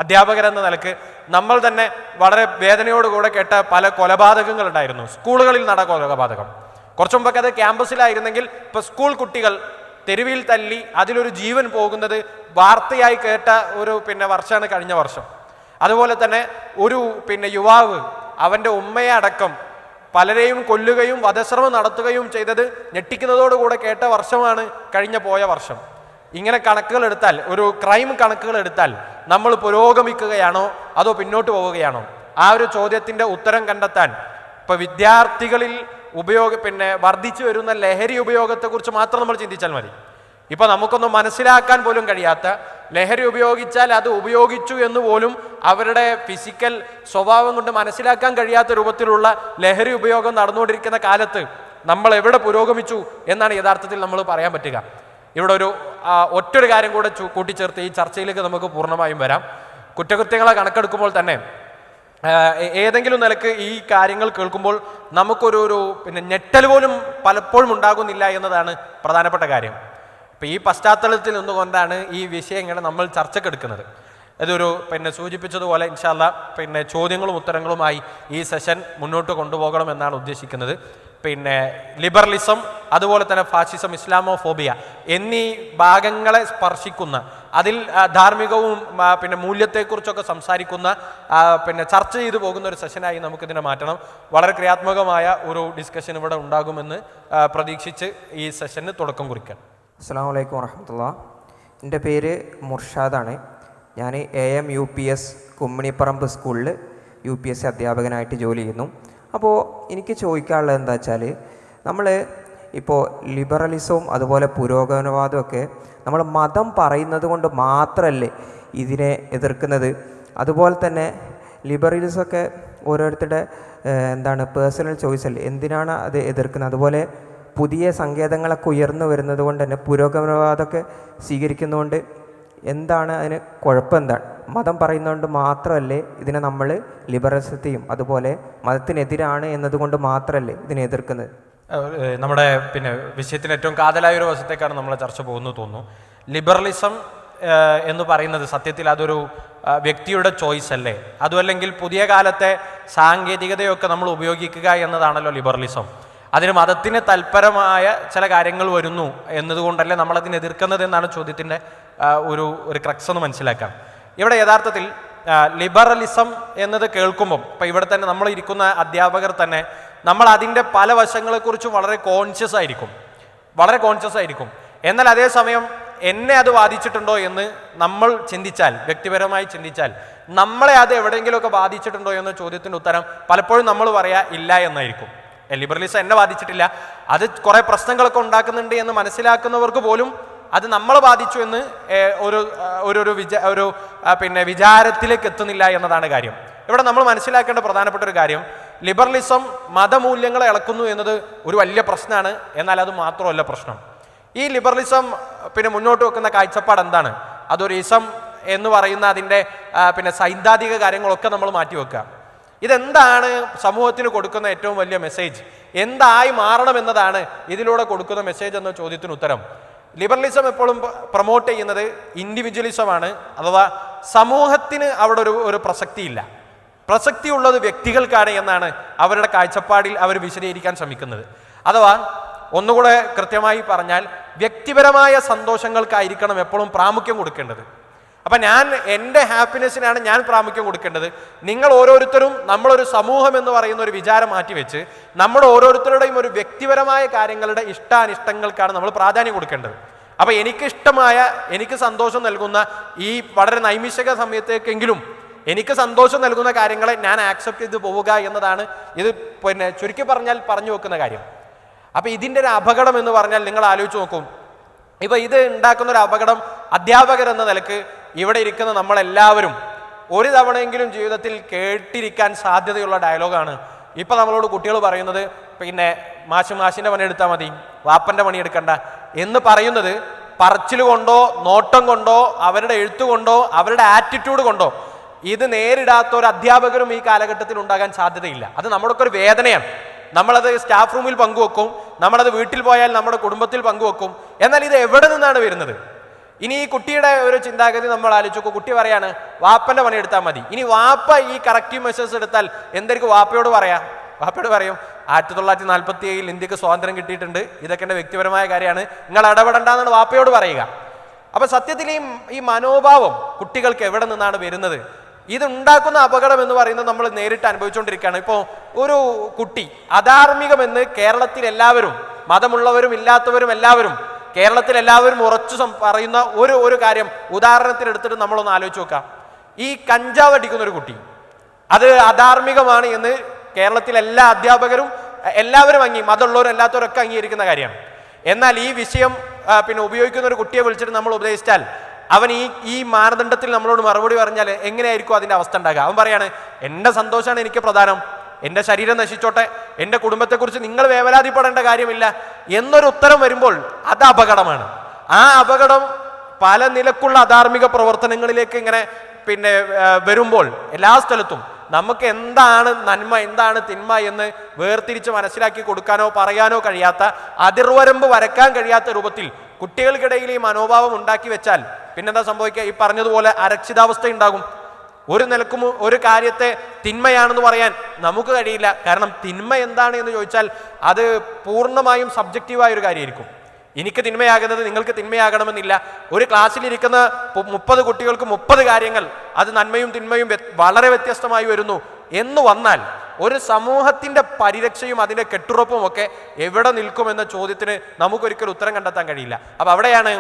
അധ്യാപകരെന്ന നിലക്ക് നമ്മൾ തന്നെ വളരെ വേദനയോടുകൂടെ കേട്ട പല കൊലപാതകങ്ങൾ ഉണ്ടായിരുന്നു. സ്കൂളുകളിൽ നടന്ന കൊലപാതകം. കുറച്ചു മുമ്പൊക്കെ അത് ക്യാമ്പസിലായിരുന്നെങ്കിൽ ഇപ്പൊ സ്കൂൾ കുട്ടികൾ തെരുവിൽ തല്ലി അതിലൊരു ജീവൻ പോകുന്നത് വാർത്തയായി കേട്ട ഒരു വർഷമാണ് കഴിഞ്ഞ വർഷം. അതുപോലെ തന്നെ ഒരു യുവാവ് അവൻ്റെ ഉമ്മയെ അടക്കം പലരെയും കൊല്ലുകയും വധശ്രമം നടത്തുകയും ചെയ്തത് ഞെട്ടിക്കുന്നതോടുകൂടെ കേട്ട വർഷമാണ് പോയ വർഷം. ഇങ്ങനെ കണക്കുകൾ എടുത്താൽ, ഒരു ക്രൈം കണക്കുകൾ എടുത്താൽ നമ്മൾ പുരോഗമിക്കുകയാണോ അതോ പിന്നോട്ട് പോവുകയാണോ? ആ ഒരു ചോദ്യത്തിൻ്റെ ഉത്തരം കണ്ടെത്താൻ ഇപ്പൊ വിദ്യാർത്ഥികളിൽ വർദ്ധിച്ചു വരുന്ന ലഹരി ഉപയോഗത്തെക്കുറിച്ച് മാത്രം നമ്മൾ ചിന്തിച്ചാൽ മതി. ഇപ്പൊ നമുക്കൊന്നും മനസ്സിലാക്കാൻ പോലും കഴിയാത്ത, ലഹരി ഉപയോഗിച്ചാൽ അത് ഉപയോഗിച്ചു എന്ന് പോലും അവരുടെ ഫിസിക്കൽ സ്വഭാവം കൊണ്ട് മനസ്സിലാക്കാൻ കഴിയാത്ത രൂപത്തിലുള്ള ലഹരി ഉപയോഗം നടന്നുകൊണ്ടിരിക്കുന്ന കാലത്ത് നമ്മൾ എവിടെ പുരോഗമിച്ചു എന്നാണ് യഥാർത്ഥത്തിൽ നമ്മൾ പറയാൻ പറ്റുക. ഇവിടെ ഒറ്റൊരു കാര്യം കൂടെ കൂട്ടിച്ചേർത്ത് ഈ ചർച്ചയിലേക്ക് നമുക്ക് പൂർണ്ണമായും വരാം. കുറ്റകൃത്യങ്ങളെ കണക്കെടുക്കുമ്പോൾ തന്നെ ഏതെങ്കിലും നിലക്ക് ഈ കാര്യങ്ങൾ കേൾക്കുമ്പോൾ നമുക്കൊരു ഞെട്ടൽ പോലും പലപ്പോഴും ഉണ്ടാകുന്നില്ല എന്നതാണ് പ്രധാനപ്പെട്ട കാര്യം. ഇപ്പം ഈ പശ്ചാത്തലത്തിൽ നിന്നുകൊണ്ടാണ് ഈ വിഷയങ്ങളെ നമ്മൾ ചർച്ചക്കെടുക്കുന്നത്. ഇതൊരു സൂചിപ്പിച്ചതുപോലെ ഇൻഷാ അല്ലാഹ് ചോദ്യങ്ങളും ഉത്തരങ്ങളുമായി ഈ സെഷൻ മുന്നോട്ട് കൊണ്ടുപോകണമെന്നാണ് ഉദ്ദേശിക്കുന്നത്. ലിബറലിസം, അതുപോലെ തന്നെ ഫാഷിസം, ഇസ്ലാമോഫോബിയ എന്നീ ഭാഗങ്ങളെ സ്പർശിക്കുന്ന, അതിൽ ധാർമ്മികവും മൂല്യത്തെക്കുറിച്ചൊക്കെ സംസാരിക്കുന്ന ചർച്ച ചെയ്തു പോകുന്ന ഒരു സെഷനായി നമുക്കിതിനെ മാറ്റണം. വളരെ ക്രിയാത്മകമായ ഒരു ഡിസ്കഷൻ ഇവിടെ ഉണ്ടാകുമെന്ന് പ്രതീക്ഷിച്ച് ഈ സെഷന് തുടക്കം കുറിക്കാം. അസ്സലാമു അലൈക്കും വറഹ്മത്തുള്ളാഹി. എൻ്റെ പേര് മുർഷാദാണ്. ഞാൻ AM UPS കുമ്മിണിപ്പറമ്പ് സ്കൂളിൽ UPS അധ്യാപകനായിട്ട് ജോലി ചെയ്യുന്നു. അപ്പോൾ എനിക്ക് ചോദിക്കാനുള്ളത് എന്താ വെച്ചാൽ, നമ്മൾ ഇപ്പോൾ ലിബറലിസവും അതുപോലെ പുരോഗമനവാദമൊക്കെ നമ്മൾ മതം പറയുന്നത് കൊണ്ട് മാത്രമല്ലേ ഇതിനെ എതിർക്കുന്നത്? അതുപോലെ തന്നെ ലിബറലിസമൊക്കെ ഓരോരുത്തരുടെ പേഴ്സണൽ ചോയ്സ് അല്ലേ, എന്തിനാണ് അത് എതിർക്കുന്നത്? അതുപോലെ പുതിയ സങ്കേതങ്ങളൊക്കെ ഉയർന്നു വരുന്നത് കൊണ്ട് തന്നെ പുരോഗമനവാദമൊക്കെ സ്വീകരിക്കുന്നതുകൊണ്ട് എന്താണ് അതിന് കുഴപ്പം? എന്താണ് മതം പറയുന്നതുകൊണ്ട് മാത്രമല്ലേ ഇതിനെ നമ്മൾ ലിബറലിസത്തെയും അതുപോലെ മതത്തിനെതിരാണ് എന്നതുകൊണ്ട് മാത്രമല്ലേ ഇതിനെ എതിർക്കുന്നത്? നമ്മുടെ വിഷയത്തിന് ഏറ്റവും കാതലായ ഒരു വശത്തേക്കാണ് നമ്മളെ ചർച്ച പോകുന്നത് തോന്നുന്നു. ലിബറലിസം എന്ന് പറയുന്നത് സത്യത്തിൽ അതൊരു വ്യക്തിയുടെ ചോയ്സ് അല്ലേ? അതുമല്ലെങ്കിൽ പുതിയ കാലത്തെ സാങ്കേതികതയൊക്കെ നമ്മൾ ഉപയോഗിക്കുക എന്നതാണല്ലോ ലിബറലിസം. അതിന് മതത്തിന് തൽപരമായ ചില കാര്യങ്ങൾ വരുന്നു എന്നതുകൊണ്ടല്ലേ നമ്മളതിനെ എതിർക്കുന്നത് എന്നാണ് ചോദ്യത്തിൻ്റെ ഒരു ക്രക്സ് എന്ന് മനസ്സിലാക്കാം. ഇവിടെ യഥാർത്ഥത്തിൽ ലിബറലിസം എന്നത് കേൾക്കുമ്പം ഇപ്പം ഇവിടെ തന്നെ നമ്മൾ ഇരിക്കുന്ന അധ്യാപകർ തന്നെ നമ്മൾ അതിൻ്റെ പല വശങ്ങളെക്കുറിച്ചും വളരെ കോൺഷ്യസ് ആയിരിക്കും. എന്നാൽ അതേസമയം എന്നെ അത് ബാധിച്ചിട്ടുണ്ടോ എന്ന് നമ്മൾ ചിന്തിച്ചാൽ, വ്യക്തിപരമായി ചിന്തിച്ചാൽ നമ്മളെ അത് എവിടെയെങ്കിലുമൊക്കെ ബാധിച്ചിട്ടുണ്ടോ എന്ന ചോദ്യത്തിൻ്റെ ഉത്തരം പലപ്പോഴും നമ്മൾ പറയാ ഇല്ല എന്നായിരിക്കും. ലിബറലിസം എന്നെ ബാധിച്ചിട്ടില്ല, അത് കുറെ പ്രശ്നങ്ങളൊക്കെ ഉണ്ടാക്കുന്നുണ്ട് എന്ന് മനസ്സിലാക്കുന്നവർക്ക് പോലും അത് നമ്മളെ ബാധിച്ചു എന്ന് ഒരു വിചാരത്തിലേക്ക് എത്തുന്നില്ല എന്നതാണ് കാര്യം. ഇവിടെ നമ്മൾ മനസ്സിലാക്കേണ്ട പ്രധാനപ്പെട്ട ഒരു കാര്യം, ലിബറലിസം മതമൂല്യങ്ങളെ ഇളക്കുന്നു എന്നത് ഒരു വലിയ പ്രശ്നമാണ്. എന്നാൽ അത് മാത്രമല്ല പ്രശ്നം. ഈ ലിബറലിസം മുന്നോട്ട് വെക്കുന്ന കാഴ്ചപ്പാട് എന്താണ്? അതൊരു ഇസം എന്ന് പറയുന്ന അതിൻ്റെ സൈദ്ധാന്തിക കാര്യങ്ങളൊക്കെ നമ്മൾ മാറ്റിവെക്കുക. ഇതെന്താണ് സമൂഹത്തിന് കൊടുക്കുന്ന ഏറ്റവും വലിയ മെസ്സേജ്? എന്തായി മാറണം എന്നതാണ് ഇതിലൂടെ കൊടുക്കുന്ന മെസ്സേജ് എന്ന ചോദ്യത്തിന് ഉത്തരം. ലിബറലിസം എപ്പോഴും പ്രൊമോട്ട് ചെയ്യുന്നത് ഇൻഡിവിജ്വലിസമാണ്. അഥവാ സമൂഹത്തിന് അവിടെ ഒരു പ്രസക്തിയില്ല, പ്രസക്തിയുള്ളത് വ്യക്തികൾക്കാണ് എന്നാണ് അവരുടെ കാഴ്ചപ്പാടിൽ അവർ വിശദീകരിക്കാൻ ശ്രമിക്കുന്നത്. അഥവാ ഒന്നുകൂടെ കൃത്യമായി പറഞ്ഞാൽ വ്യക്തിപരമായ സന്തോഷങ്ങൾക്കായിരിക്കണം എപ്പോഴും പ്രാമുഖ്യം കൊടുക്കേണ്ടത്. അപ്പം എൻ്റെ ഹാപ്പിനെസ്സിനാണ് ഞാൻ പ്രാമുഖ്യം കൊടുക്കേണ്ടത്. നിങ്ങൾ ഓരോരുത്തരും നമ്മളൊരു സമൂഹം എന്ന് പറയുന്ന ഒരു വിചാരം മാറ്റിവെച്ച് നമ്മുടെ ഓരോരുത്തരുടെയും ഒരു വ്യക്തിപരമായ കാര്യങ്ങളുടെ ഇഷ്ടാനിഷ്ടങ്ങൾക്കാണ് നമ്മൾ പ്രാധാന്യം കൊടുക്കേണ്ടത്. അപ്പം എനിക്ക് സന്തോഷം നൽകുന്ന ഈ വളരെ നൈമിഷിക സമയത്തേക്കെങ്കിലും എനിക്ക് സന്തോഷം നൽകുന്ന കാര്യങ്ങളെ ഞാൻ ആക്സെപ്റ്റ് ചെയ്ത് പോവുക എന്നതാണ് ഇത് ചുരുക്കി പറഞ്ഞാൽ പറഞ്ഞു വെക്കുന്ന കാര്യം. അപ്പം ഇതിൻ്റെ ഒരു അപകടം എന്ന് പറഞ്ഞാൽ നിങ്ങൾ ആലോചിച്ച് നോക്കും. ഇപ്പം ഇത് ഉണ്ടാക്കുന്ന ഒരു അപകടം എന്ന നിലക്ക് ഇവിടെ ഇരിക്കുന്ന നമ്മളെല്ലാവരും ഒരു തവണയെങ്കിലും ജീവിതത്തിൽ കേട്ടിരിക്കാൻ സാധ്യതയുള്ള ഡയലോഗാണ്. ഇപ്പം നമ്മളോട് കുട്ടികൾ പറയുന്നത് മാഷിൻ്റെ പണിയെടുത്താൽ മതി, വാപ്പൻ്റെ പണിയെടുക്കണ്ട എന്ന് പറയുന്നത് പറച്ചിൽ കൊണ്ടോ നോട്ടം കൊണ്ടോ അവരുടെ എഴുത്തുകൊണ്ടോ അവരുടെ ആറ്റിറ്റ്യൂഡ് കൊണ്ടോ ഇത് നേരിടാത്ത ഒരു അധ്യാപകരും ഈ കാലഘട്ടത്തിൽ ഉണ്ടാകാൻ സാധ്യതയില്ല. അത് നമ്മുടെയൊക്കെ ഒരു വേദനയാണ്. നമ്മളത് സ്റ്റാഫ് റൂമിൽ പങ്കുവെക്കും, നമ്മളത് വീട്ടിൽ പോയാൽ നമ്മുടെ കുടുംബത്തിൽ പങ്കുവെക്കും. എന്നാൽ ഇത് എവിടെ നിന്നാണ് വരുന്നത്? ഇനി ഈ കുട്ടിയുടെ ഒരു ചിന്താഗതി നമ്മൾ ആലോചിച്ചു. കുട്ടി പറയാണ് വാപ്പന്റെ പണി എടുത്താൽ മതി. ഇനി വാപ്പ ഈ കറക്റ്റീവ് മെഷേഴ്സ് എടുത്താൽ എന്തായിരിക്കും വാപ്പയോട് പറയാ? വാപ്പയോട് പറയും 1947 ഇന്ത്യക്ക് സ്വാതന്ത്ര്യം കിട്ടിയിട്ടുണ്ട്, ഇതൊക്കെ എൻ്റെ വ്യക്തിപരമായ കാര്യമാണ്, നിങ്ങൾ ഇടപെടണ്ടെന്നാണ് വാപ്പയോട് പറയുക. അപ്പൊ സത്യത്തിൽ ഈ മനോഭാവം കുട്ടികൾക്ക് എവിടെ നിന്നാണ് വരുന്നത്? ഇതുണ്ടാക്കുന്ന അപകടം എന്ന് പറയുന്നത് നമ്മൾ നേരിട്ട് അനുഭവിച്ചുകൊണ്ടിരിക്കുകയാണ്. ഇപ്പോൾ ഒരു കുട്ടി അധാർമികമെന്ന് കേരളത്തിൽ എല്ലാവരും, മതമുള്ളവരും ഇല്ലാത്തവരും എല്ലാവരും, കേരളത്തിൽ എല്ലാവരും ഉറച്ചു പറയുന്ന ഒരു കാര്യം ഉദാഹരണത്തിനെടുത്തിട്ട് നമ്മളൊന്ന് ആലോചിച്ച് നോക്കാം. ഈ കഞ്ചാവ് അടിക്കുന്ന ഒരു കുട്ടി, അത് അധാർമികമാണ് എന്ന് കേരളത്തിലെ എല്ലാ അധ്യാപകരും എല്ലാവരും മതമുള്ളവരും അല്ലാത്തവരൊക്കെ അംഗീകരിക്കുന്ന കാര്യമാണ്. എന്നാൽ ഈ വിഷയം പിന്നെ ഉപയോഗിക്കുന്ന ഒരു കുട്ടിയെ വിളിച്ചിട്ട് നമ്മൾ ഉപദേശിച്ചാൽ അവൻ ഈ മാനദണ്ഡത്തിൽ നമ്മളോട് മറുപടി പറഞ്ഞാൽ എങ്ങനെയായിരിക്കും അതിൻ്റെ അവസ്ഥ ഉണ്ടാകുക? അവൻ പറയാണ് എൻ്റെ സന്തോഷമാണ് എനിക്ക് പ്രധാനം, എൻ്റെ ശരീരം നശിച്ചോട്ടെ, എൻ്റെ കുടുംബത്തെക്കുറിച്ച് നിങ്ങൾ വേവലാതിപ്പെടേണ്ട കാര്യമില്ല എന്നൊരു ഉത്തരം വരുമ്പോൾ അത് അപകടമാണ്. ആ അപകടം പല നിലക്കുള്ള അധാർമിക പ്രവർത്തനങ്ങളിലേക്ക് ഇങ്ങനെ പിന്നെ വരുമ്പോൾ എല്ലാ സ്ഥലത്തും നമുക്ക് എന്താണ് നന്മ എന്താണ് തിന്മ എന്ന് വേർതിരിച്ച് മനസ്സിലാക്കി കൊടുക്കാനോ പറയാനോ കഴിയാത്ത, അതിർവരമ്പ് വരക്കാൻ കഴിയാത്ത രൂപത്തിൽ കുട്ടികൾക്കിടയിൽ ഈ മനോഭാവം ഉണ്ടാക്കി വെച്ചാൽ പിന്നെന്താ സംഭവിക്കുക? ഈ പറഞ്ഞതുപോലെ അരക്ഷിതാവസ്ഥ ഉണ്ടാകും. ഒരു നിലക്കും ഒരു കാര്യത്തെ തിന്മയാണെന്ന് പറയാൻ നമുക്ക് കഴിയില്ല. കാരണം തിന്മ എന്താണ് എന്ന് ചോദിച്ചാൽ അത് പൂർണ്ണമായും സബ്ജക്റ്റീവായ ഒരു കാര്യമായിരിക്കും. എനിക്ക് തിന്മയാകുന്നത് നിങ്ങൾക്ക് തിന്മയാകണമെന്നില്ല. ഒരു ക്ലാസ്സിലിരിക്കുന്ന 30 കുട്ടികൾക്ക് 30 കാര്യങ്ങൾ അത് നന്മയും തിന്മയും വളരെ വ്യത്യസ്തമായി വരുന്നു എന്ന് വന്നാൽ ഒരു സമൂഹത്തിന്റെ പരിരക്ഷയും അതിന്റെ കെട്ടുറപ്പും ഒക്കെ എവിടെ നിൽക്കുമെന്ന ചോദ്യത്തിന് നമുക്കൊരിക്കലും ഉത്തരം കണ്ടെത്താൻ കഴിയില്ല. അപ്പൊ അവിടെയാണ്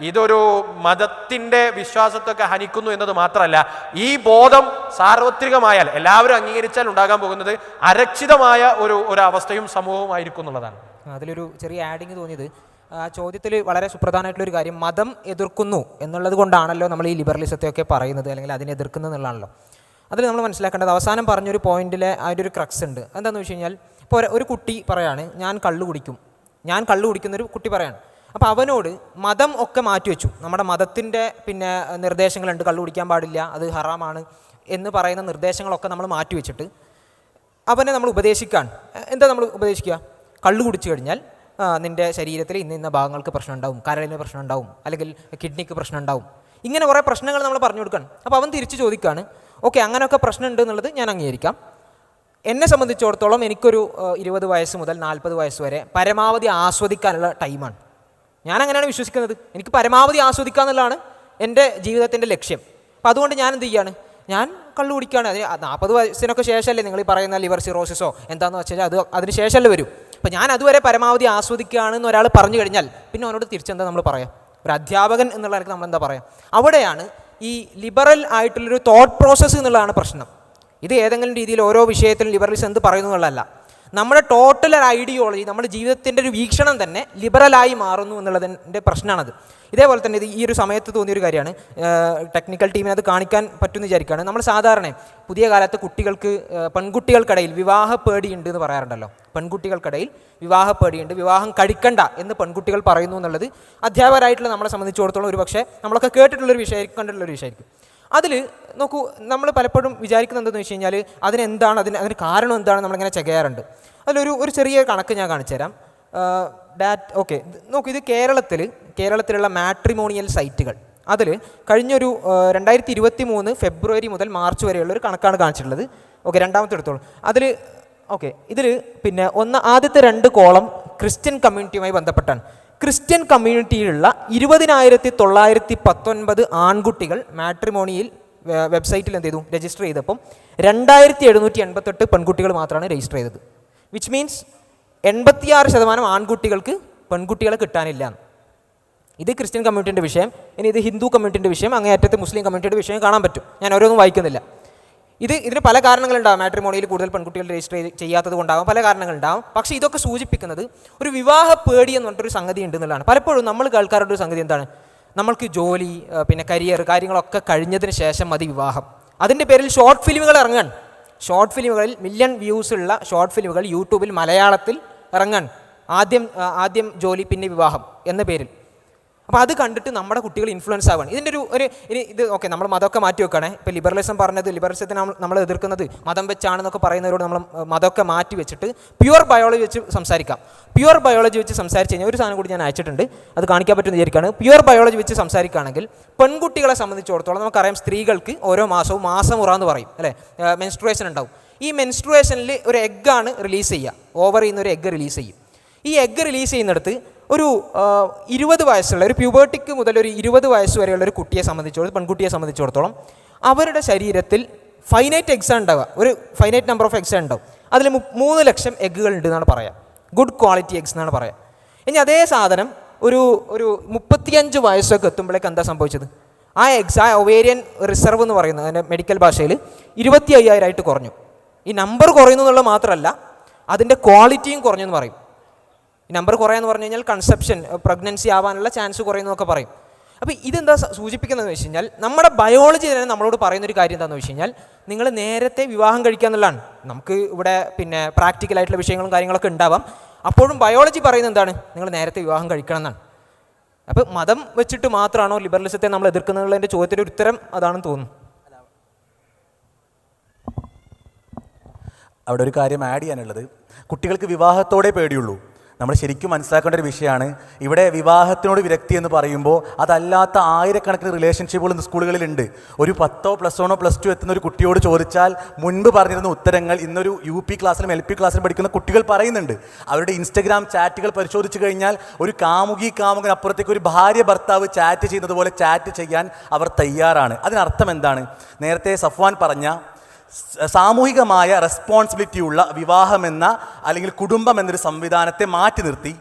ഇതൊരു മതത്തിന്റെ വിശ്വാസത്തൊക്കെ ഹനിക്കുന്നു എന്നത് മാത്രമല്ല, ഈ ബോധം സാർവത്രികമായാൽ എല്ലാവരും അംഗീകരിച്ചാൽ ഉണ്ടാകാൻ പോകുന്നത് അരക്ഷിതമായ ഒരു അവസ്ഥയും സമൂഹവുമായിരിക്കും എന്നുള്ളതാണ്. അതിലൊരു ചെറിയ ആഡിങ് തോന്നിയത് ആ ചോദ്യത്തിൽ വളരെ സുപ്രധാനമായിട്ടുള്ളൊരു കാര്യം, മതം എതിർക്കുന്നു എന്നുള്ളത് കൊണ്ടാണല്ലോ നമ്മൾ ഈ ലിബറലിസത്തെയൊക്കെ പറയുന്നത്, അല്ലെങ്കിൽ അതിനെ എതിർക്കുന്നത് എന്നുള്ളതാണല്ലോ. അതിൽ നമ്മൾ മനസ്സിലാക്കേണ്ടത് അവസാനം പറഞ്ഞൊരു പോയിന്റിലെ അതിൻ്റെ ഒരു ക്രക്സ് ഉണ്ട്. എന്താണെന്ന് വെച്ച് കഴിഞ്ഞാൽ, ഇപ്പോൾ ഒരു കുട്ടി പറയാണ് ഞാൻ കള്ളു കുടിക്കുന്നൊരു കുട്ടി പറയാണ്. അപ്പോൾ അവനോട് മതം ഒക്കെ മാറ്റിവെച്ചു. നമ്മുടെ മതത്തിൻ്റെ പിന്നെ നിർദ്ദേശങ്ങളുണ്ട്, കള്ളു കുടിക്കാൻ പാടില്ല, അത് ഹറാമാണ് എന്ന് പറയുന്ന നിർദ്ദേശങ്ങളൊക്കെ നമ്മൾ മാറ്റിവെച്ചിട്ട് അവനെ നമ്മൾ ഉപദേശിക്കാൻ എന്താ നമ്മൾ ഉപദേശിക്കുക? കള്ളു കുടിച്ചു കഴിഞ്ഞാൽ നിൻ്റെ ശരീരത്തിൽ ഇന്ന ഭാഗങ്ങൾക്ക് പ്രശ്നം ഉണ്ടാവും, കരളിന് പ്രശ്നം ഉണ്ടാവും, അല്ലെങ്കിൽ കിഡ്നിക്ക് പ്രശ്നം ഉണ്ടാവും, ഇങ്ങനെ കുറേ പ്രശ്നങ്ങൾ നമ്മൾ പറഞ്ഞു കൊടുക്കണം. അപ്പോൾ അവൻ തിരിച്ച് ചോദിക്കുകയാണ്, ഓക്കെ അങ്ങനെയൊക്കെ പ്രശ്നമുണ്ട് എന്നുള്ളത് ഞാൻ അംഗീകരിക്കാം, എന്നെ സംബന്ധിച്ചിടത്തോളം എനിക്കൊരു 20 വയസ്സ് മുതൽ 40 വയസ്സ് വരെ പരമാവധി ആസ്വദിക്കാനുള്ള ടൈമാണ്. ഞാൻ അങ്ങനെയാണ് വിശ്വസിക്കുന്നത്. എനിക്ക് പരമാവധി ആസ്വദിക്കുക എന്നുള്ളതാണ് എൻ്റെ ജീവിതത്തിൻ്റെ ലക്ഷ്യം. അപ്പോൾ അതുകൊണ്ട് ഞാൻ എന്ത് ചെയ്യാണ്? ഞാൻ കള്ളു കുടിക്കുകയാണ്. അതിന് 40 വയസ്സിനൊക്കെ ശേഷമല്ലേ നിങ്ങൾ ഈ പറയുന്ന ലിവർ സിറോസിസോ എന്താണെന്ന് വെച്ചാൽ അതിന് ശേഷമല്ലേ വരും. അപ്പോൾ ഞാൻ അതുവരെ പരമാവധി ആസ്വദിക്കുകയാണെന്ന് ഒരാൾ പറഞ്ഞു കഴിഞ്ഞാൽ പിന്നെ അവനോട് തിരിച്ചെന്താ നമ്മൾ പറയാം? ഒരു അധ്യാപകൻ എന്നുള്ള എനിക്ക് നമ്മൾ എന്താ പറയാം? അവിടെയാണ് ഈ ലിബറൽ ആയിട്ടുള്ളൊരു തോട്ട് പ്രോസസ്സ് എന്നുള്ളതാണ് പ്രശ്നം. ഇത് ഏതെങ്കിലും രീതിയിൽ ഓരോ വിഷയത്തിലും ലിബറലിസം എന്ത് പറയുന്നു എന്നുള്ളതല്ല, നമ്മുടെ ടോട്ടൽ ഒരു ഐഡിയോളജി, നമ്മുടെ ജീവിതത്തിൻ്റെ ഒരു വീക്ഷണം തന്നെ ലിബറലായി മാറുന്നു എന്നുള്ളതിൻ്റെ പ്രശ്നമാണത്. ഇതേപോലെ തന്നെ ഇത് ഈ ഒരു സമയത്ത് തോന്നിയൊരു കാര്യമാണ്, ടെക്നിക്കൽ ടീമിന് അത് കാണിക്കാൻ പറ്റുമെന്ന് വിചാരിക്കുകയാണ്. നമ്മൾ സാധാരണ പുതിയ കാലത്ത് പെൺകുട്ടികൾക്കിടയിൽ വിവാഹ പേടിയുണ്ട് എന്ന് പറയാറുണ്ടല്ലോ. പെൺകുട്ടികൾക്കിടയിൽ വിവാഹ പേടിയുണ്ട്, വിവാഹം കഴിക്കണ്ട എന്ന് പെൺകുട്ടികൾ പറയുന്നു എന്നുള്ളത് അധ്യാപകരായിട്ടുള്ള നമ്മളെ സംബന്ധിച്ചിടത്തോളം ഒരു പക്ഷേ നമ്മളൊക്കെ കേട്ടിട്ടുള്ളൊരു വിഷയമായിരിക്കും, കണ്ടിട്ടുള്ളൊരു വിഷയമായിരിക്കും. അതിൽ നോക്കൂ, നമ്മൾ പലപ്പോഴും വിചാരിക്കുന്നത് എന്തെന്ന് വെച്ച് കഴിഞ്ഞാൽ അതിനെന്താണ്, അതിന് കാരണം എന്താണ് നമ്മളിങ്ങനെ ചെകയാറുണ്ട്. അതിലൊരു ചെറിയ കണക്ക് ഞാൻ കാണിച്ചു തരാം. ഓക്കെ നോക്കൂ, ഇത് കേരളത്തിലുള്ള മാട്രിമോണിയൽ സൈറ്റുകൾ, അതിൽ കഴിഞ്ഞൊരു 2023 ഫെബ്രുവരി മുതൽ മാർച്ച് വരെയുള്ള ഒരു കണക്കാണ് കാണിച്ചിട്ടുള്ളത്. ഓക്കെ, രണ്ടാമത്തെ എടുത്തോളൂ. അതിൽ ഇതിൽ പിന്നെ ആദ്യത്തെ 2 കോളം ക്രിസ്ത്യൻ കമ്മ്യൂണിറ്റിയുമായി ബന്ധപ്പെട്ടാണ്. ക്രിസ്ത്യൻ കമ്മ്യൂണിറ്റിയിലുള്ള 20,919 ആൺകുട്ടികൾ മാട്രിമോണിയിൽ വെബ്സൈറ്റിൽ എന്ത് ചെയ്തു? രജിസ്റ്റർ ചെയ്തപ്പം 2,788 പെൺകുട്ടികൾ മാത്രമാണ് രജിസ്റ്റർ ചെയ്തത്. വിച്ച് മീൻസ് 86% ആൺകുട്ടികൾക്ക് പെൺകുട്ടികളെ കിട്ടാനില്ല. ഇത് ക്രിസ്ത്യൻ കമ്മ്യൂണിറ്റിൻ്റെ വിഷയം. ഇനി ഇത് ഹിന്ദു കമ്മ്യൂണിറ്റിൻ്റെ വിഷയം, അങ്ങേയറ്റത്ത് മുസ്ലിം കമ്മ്യൂണിറ്റിയുടെ വിഷയം കാണാൻ പറ്റും. ഞാൻ ഓരോന്നും വായിക്കുന്നില്ല. ഇതിന് പല കാരണങ്ങളുണ്ടാകും. മാട്രിമോണിയിൽ കൂടുതൽ പെൺകുട്ടികൾ രജിസ്റ്റർ ചെയ്യാത്തത് കൊണ്ടാകും, പല കാരണങ്ങളുണ്ടാകും. പക്ഷേ ഇതൊക്കെ സൂചിപ്പിക്കുന്നത് ഒരു വിവാഹ പേടി എന്ന് പറഞ്ഞിട്ടൊരു സംഗതി ഉണ്ട് എന്നുള്ളതാണ്. പലപ്പോഴും നമ്മൾ കേൾക്കാറുള്ള ഒരു സംഗതി എന്താണ്? നമ്മൾക്ക് ജോലി, പിന്നെ കരിയർ, കാര്യങ്ങളൊക്കെ കഴിഞ്ഞതിന് ശേഷം മതി വിവാഹം. അതിൻ്റെ പേരിൽ ഷോർട്ട് ഫിലിമുകൾ ഇറങ്ങാൻ, ഷോർട്ട് ഫിലിമുകളിൽ മില്യൺ വ്യൂസ് ഉള്ള ഷോർട്ട് ഫിലിമുകൾ യൂട്യൂബിൽ മലയാളത്തിൽ ഇറങ്ങാൻ, ആദ്യം ജോലി പിന്നെ വിവാഹം എന്ന പേരിൽ. അപ്പോൾ അത് കണ്ടിട്ട് നമ്മുടെ കുട്ടികൾ ഇൻഫ്ലുവൻസ് ആവുകയാണ്. ഇതിൻ്റെ ഇനി ഇത് ഓക്കെ, നമ്മൾ മതമൊക്കെ മാറ്റി വെക്കണേ. ഇപ്പോൾ ലിബറലിസം പറഞ്ഞത്, ലിബറലിസത്തിന് നമ്മൾ എതിർക്കുന്നത് മതം വെച്ചാണെന്നൊക്കെ പറയുന്നവരോട് നമ്മൾ മതമൊക്കെ മാറ്റി വെച്ചിട്ട് പ്യുവർ ബയോളജി വെച്ച് സംസാരിക്കാം. പ്യുവർ ബയോളജി വെച്ച് സംസാരിച്ച് കഴിഞ്ഞാൽ ഒരു സാധനം കൂടി ഞാൻ അയച്ചിട്ടുണ്ട്, അത് കാണിക്കാൻ പറ്റുമെന്ന് വിചാരിക്കുകയാണ്. പ്യുവർ ബയോളജി വെച്ച് സംസാരിക്കുകയാണെങ്കിൽ പെൺകുട്ടികളെ സംബന്ധിച്ചിടത്തോളം നമുക്കറിയാം, സ്ത്രീകൾക്ക് ഓരോ മാസവും മാസമുറ എന്ന് പറയും അല്ലേ, മെൻസ്ട്രുവേഷൻ ഉണ്ടാവും. ഈ മെൻസ്ട്രുവേഷനിൽ ഒരു എഗ്ഗാണ് റിലീസ് ചെയ്യുക, ഓവറിൽ നിന്ന് ഒരു എഗ്ഗ് റിലീസ് ചെയ്യും. ഈ എഗ്ഗ് റിലീസ് ചെയ്യുന്നിടത്ത് ഒരു 20 വയസ്സുള്ള ഒരു പ്യൂബർട്ടിക്ക് മുതൽ ഒരു 20 വയസ്സ് വരെയുള്ള ഒരു കുട്ടിയെ സംബന്ധിച്ചിടത്തോളം, പെൺകുട്ടിയെ സംബന്ധിച്ചിടത്തോളം അവരുടെ ശരീരത്തിൽ ഫൈനൈറ്റ് എഗ്സ് ഉണ്ടാവുക, ഒരു ഫൈനൈറ്റ് നമ്പർ ഓഫ് എഗ്സ് ഉണ്ടാവും. അതിൽ 3 ലക്ഷം എഗ്ഗുകൾ ഉണ്ട് എന്നാണ് പറയുക, ഗുഡ് ക്വാളിറ്റി എഗ്സ് എന്നാണ് പറയുക. ഇനി അതേ സാധനം ഒരു 35 വയസ്സൊക്കെ എത്തുമ്പോഴേക്ക് എന്താ സംഭവിച്ചത്? ആ എഗ്സ്, ആ ഒവേരിയൻ റിസർവ് എന്ന് പറയുന്നത് അതിൻ്റെ മെഡിക്കൽ ഭാഷയിൽ 25,000 ആയിട്ട് കുറഞ്ഞു. ഈ നമ്പർ കുറയുന്നു എന്നുള്ളത് മാത്രമല്ല, അതിൻ്റെ ക്വാളിറ്റിയും കുറഞ്ഞെന്ന് പറയും. ഈ നമ്പർ കുറയാന്ന് പറഞ്ഞു കഴിഞ്ഞാൽ കൺസെപ്ഷൻ, പ്രഗ്നൻസി ആവാനുള്ള ചാൻസ് കുറയുന്നതൊക്കെ പറയും. അപ്പോൾ ഇതെന്താ സൂചിപ്പിക്കുന്നതെന്ന് വെച്ച് കഴിഞ്ഞാൽ, നമ്മുടെ ബയോളജി തന്നെ നമ്മളോട് പറയുന്നൊരു കാര്യം എന്താണെന്ന് വെച്ച് കഴിഞ്ഞാൽ, നിങ്ങൾ നേരത്തെ വിവാഹം കഴിക്കുക എന്നുള്ളതാണ്. നമുക്ക് ഇവിടെ പിന്നെ പ്രാക്ടിക്കലായിട്ടുള്ള വിഷയങ്ങളും കാര്യങ്ങളൊക്കെ ഉണ്ടാവാം, അപ്പോഴും ബയോളജി പറയുന്നത് എന്താണ്? നിങ്ങൾ നേരത്തെ വിവാഹം കഴിക്കണം എന്നാണ്. അപ്പോൾ മതം വെച്ചിട്ട് മാത്രമാണോ ലിബറലിസത്തെ നമ്മൾ എതിർക്കുന്നതിൻ്റെ ചോദ്യത്തിൻ്റെ ഒരു ഉത്തരം അതാണെന്ന് തോന്നുന്നു. അവിടെ ഒരു കാര്യം ആഡ് ചെയ്യാനുള്ളത്, കുട്ടികൾക്ക് വിവാഹത്തോടെ പേടിയുള്ളൂ. നമ്മൾ ശരിക്കും മനസ്സിലാക്കേണ്ട ഒരു വിഷയമാണ്. ഇവിടെ വിവാഹത്തിനോട് വിരക്തി എന്ന് പറയുമ്പോൾ അതല്ലാത്ത ആയിരക്കണക്കിന് റിലേഷൻഷിപ്പുകൾ ഇന്ന് സ്കൂളുകളിലുണ്ട്. ഒരു 10ഓ +1ഓ +2 എത്തുന്ന ഒരു കുട്ടിയോട് ചോദിച്ചാൽ മുൻപ് പറഞ്ഞിരുന്ന ഉത്തരങ്ങൾ ഇന്നൊരു UP ക്ലാസ്സിലും LP ക്ലാസ്സിലും പഠിക്കുന്ന കുട്ടികൾ പറയുന്നുണ്ട്. അവരുടെ ഇൻസ്റ്റഗ്രാം ചാറ്റുകൾ പരിശോധിച്ച് കഴിഞ്ഞാൽ ഒരു കാമുകനപ്പുറത്തേക്ക് ഒരു ഭാര്യ ഭർത്താവ് ചാറ്റ് ചെയ്യുന്നത് പോലെ ചാറ്റ് ചെയ്യാൻ അവർ തയ്യാറാണ്. അതിനർത്ഥം എന്താണ്? നേരത്തെ സഫ്വാൻ പറഞ്ഞ സാമൂഹികമായ റെസ്പോൺസിബിലിറ്റിയുള്ള വിവാഹമെന്ന അല്ലെങ്കിൽ കുടുംബം എന്നൊരു സംവിധാനത്തെ മാറ്റി നിർത്തി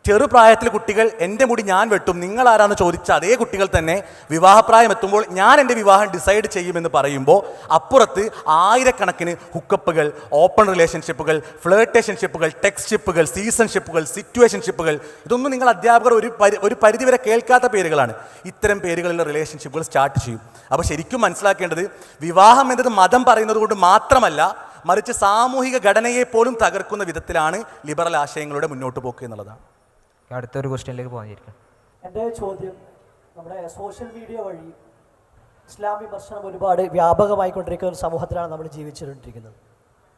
ചെറുപ്രായത്തിൽ കുട്ടികൾ എൻ്റെ മുടി ഞാൻ വെട്ടും, നിങ്ങൾ ആരാന്ന് ചോദിച്ച അതേ കുട്ടികൾ തന്നെ വിവാഹപ്രായം എത്തുമ്പോൾ ഞാൻ എൻ്റെ വിവാഹം ഡിസൈഡ് ചെയ്യുമെന്ന് പറയുമ്പോൾ അപ്പുറത്ത് ആയിരക്കണക്കിന് ഹുക്കപ്പുകൾ, ഓപ്പൺ റിലേഷൻഷിപ്പുകൾ, ഫ്ലേർട്ടേഷൻഷിപ്പുകൾ, ടെക്സ്റ്റ്ഷിപ്പുകൾ, സീസൺഷിപ്പുകൾ, സിറ്റുവേഷൻഷിപ്പുകൾ, ഇതൊന്നും നിങ്ങൾ അധ്യാപകർ ഒരു പരിധിവരെ കേൾക്കാത്ത പേരുകളാണ്. ഇത്തരം പേരുകളിലുള്ള റിലേഷൻഷിപ്പുകൾ സ്റ്റാർട്ട് ചെയ്യും. അപ്പോൾ ശരിക്കും മനസ്സിലാക്കേണ്ടത്, വിവാഹം എന്നത് മതം പറയുന്നത് കൊണ്ട് മാത്രമല്ല, മറിച്ച് സാമൂഹിക ഘടനയെ പോലും തകർക്കുന്ന വിധത്തിലാണ് ലിബറൽ ആശയങ്ങളുടെ മുന്നോട്ട് പോക്ക് എന്നുള്ളതാണ്. അടുത്തൊരു ക്വസ്റ്റ്യനിലേക്ക് പോകാനിരിക്കും. എൻ്റെ ചോദ്യം, നമ്മുടെ സോഷ്യൽ മീഡിയ വഴി ഇസ്ലാം വിമർശനം ഒരുപാട് വ്യാപകമായിക്കൊണ്ടിരിക്കുന്ന ഒരു സമൂഹത്തിലാണ് നമ്മൾ ജീവിച്ചുകൊണ്ടിരിക്കുന്നത്.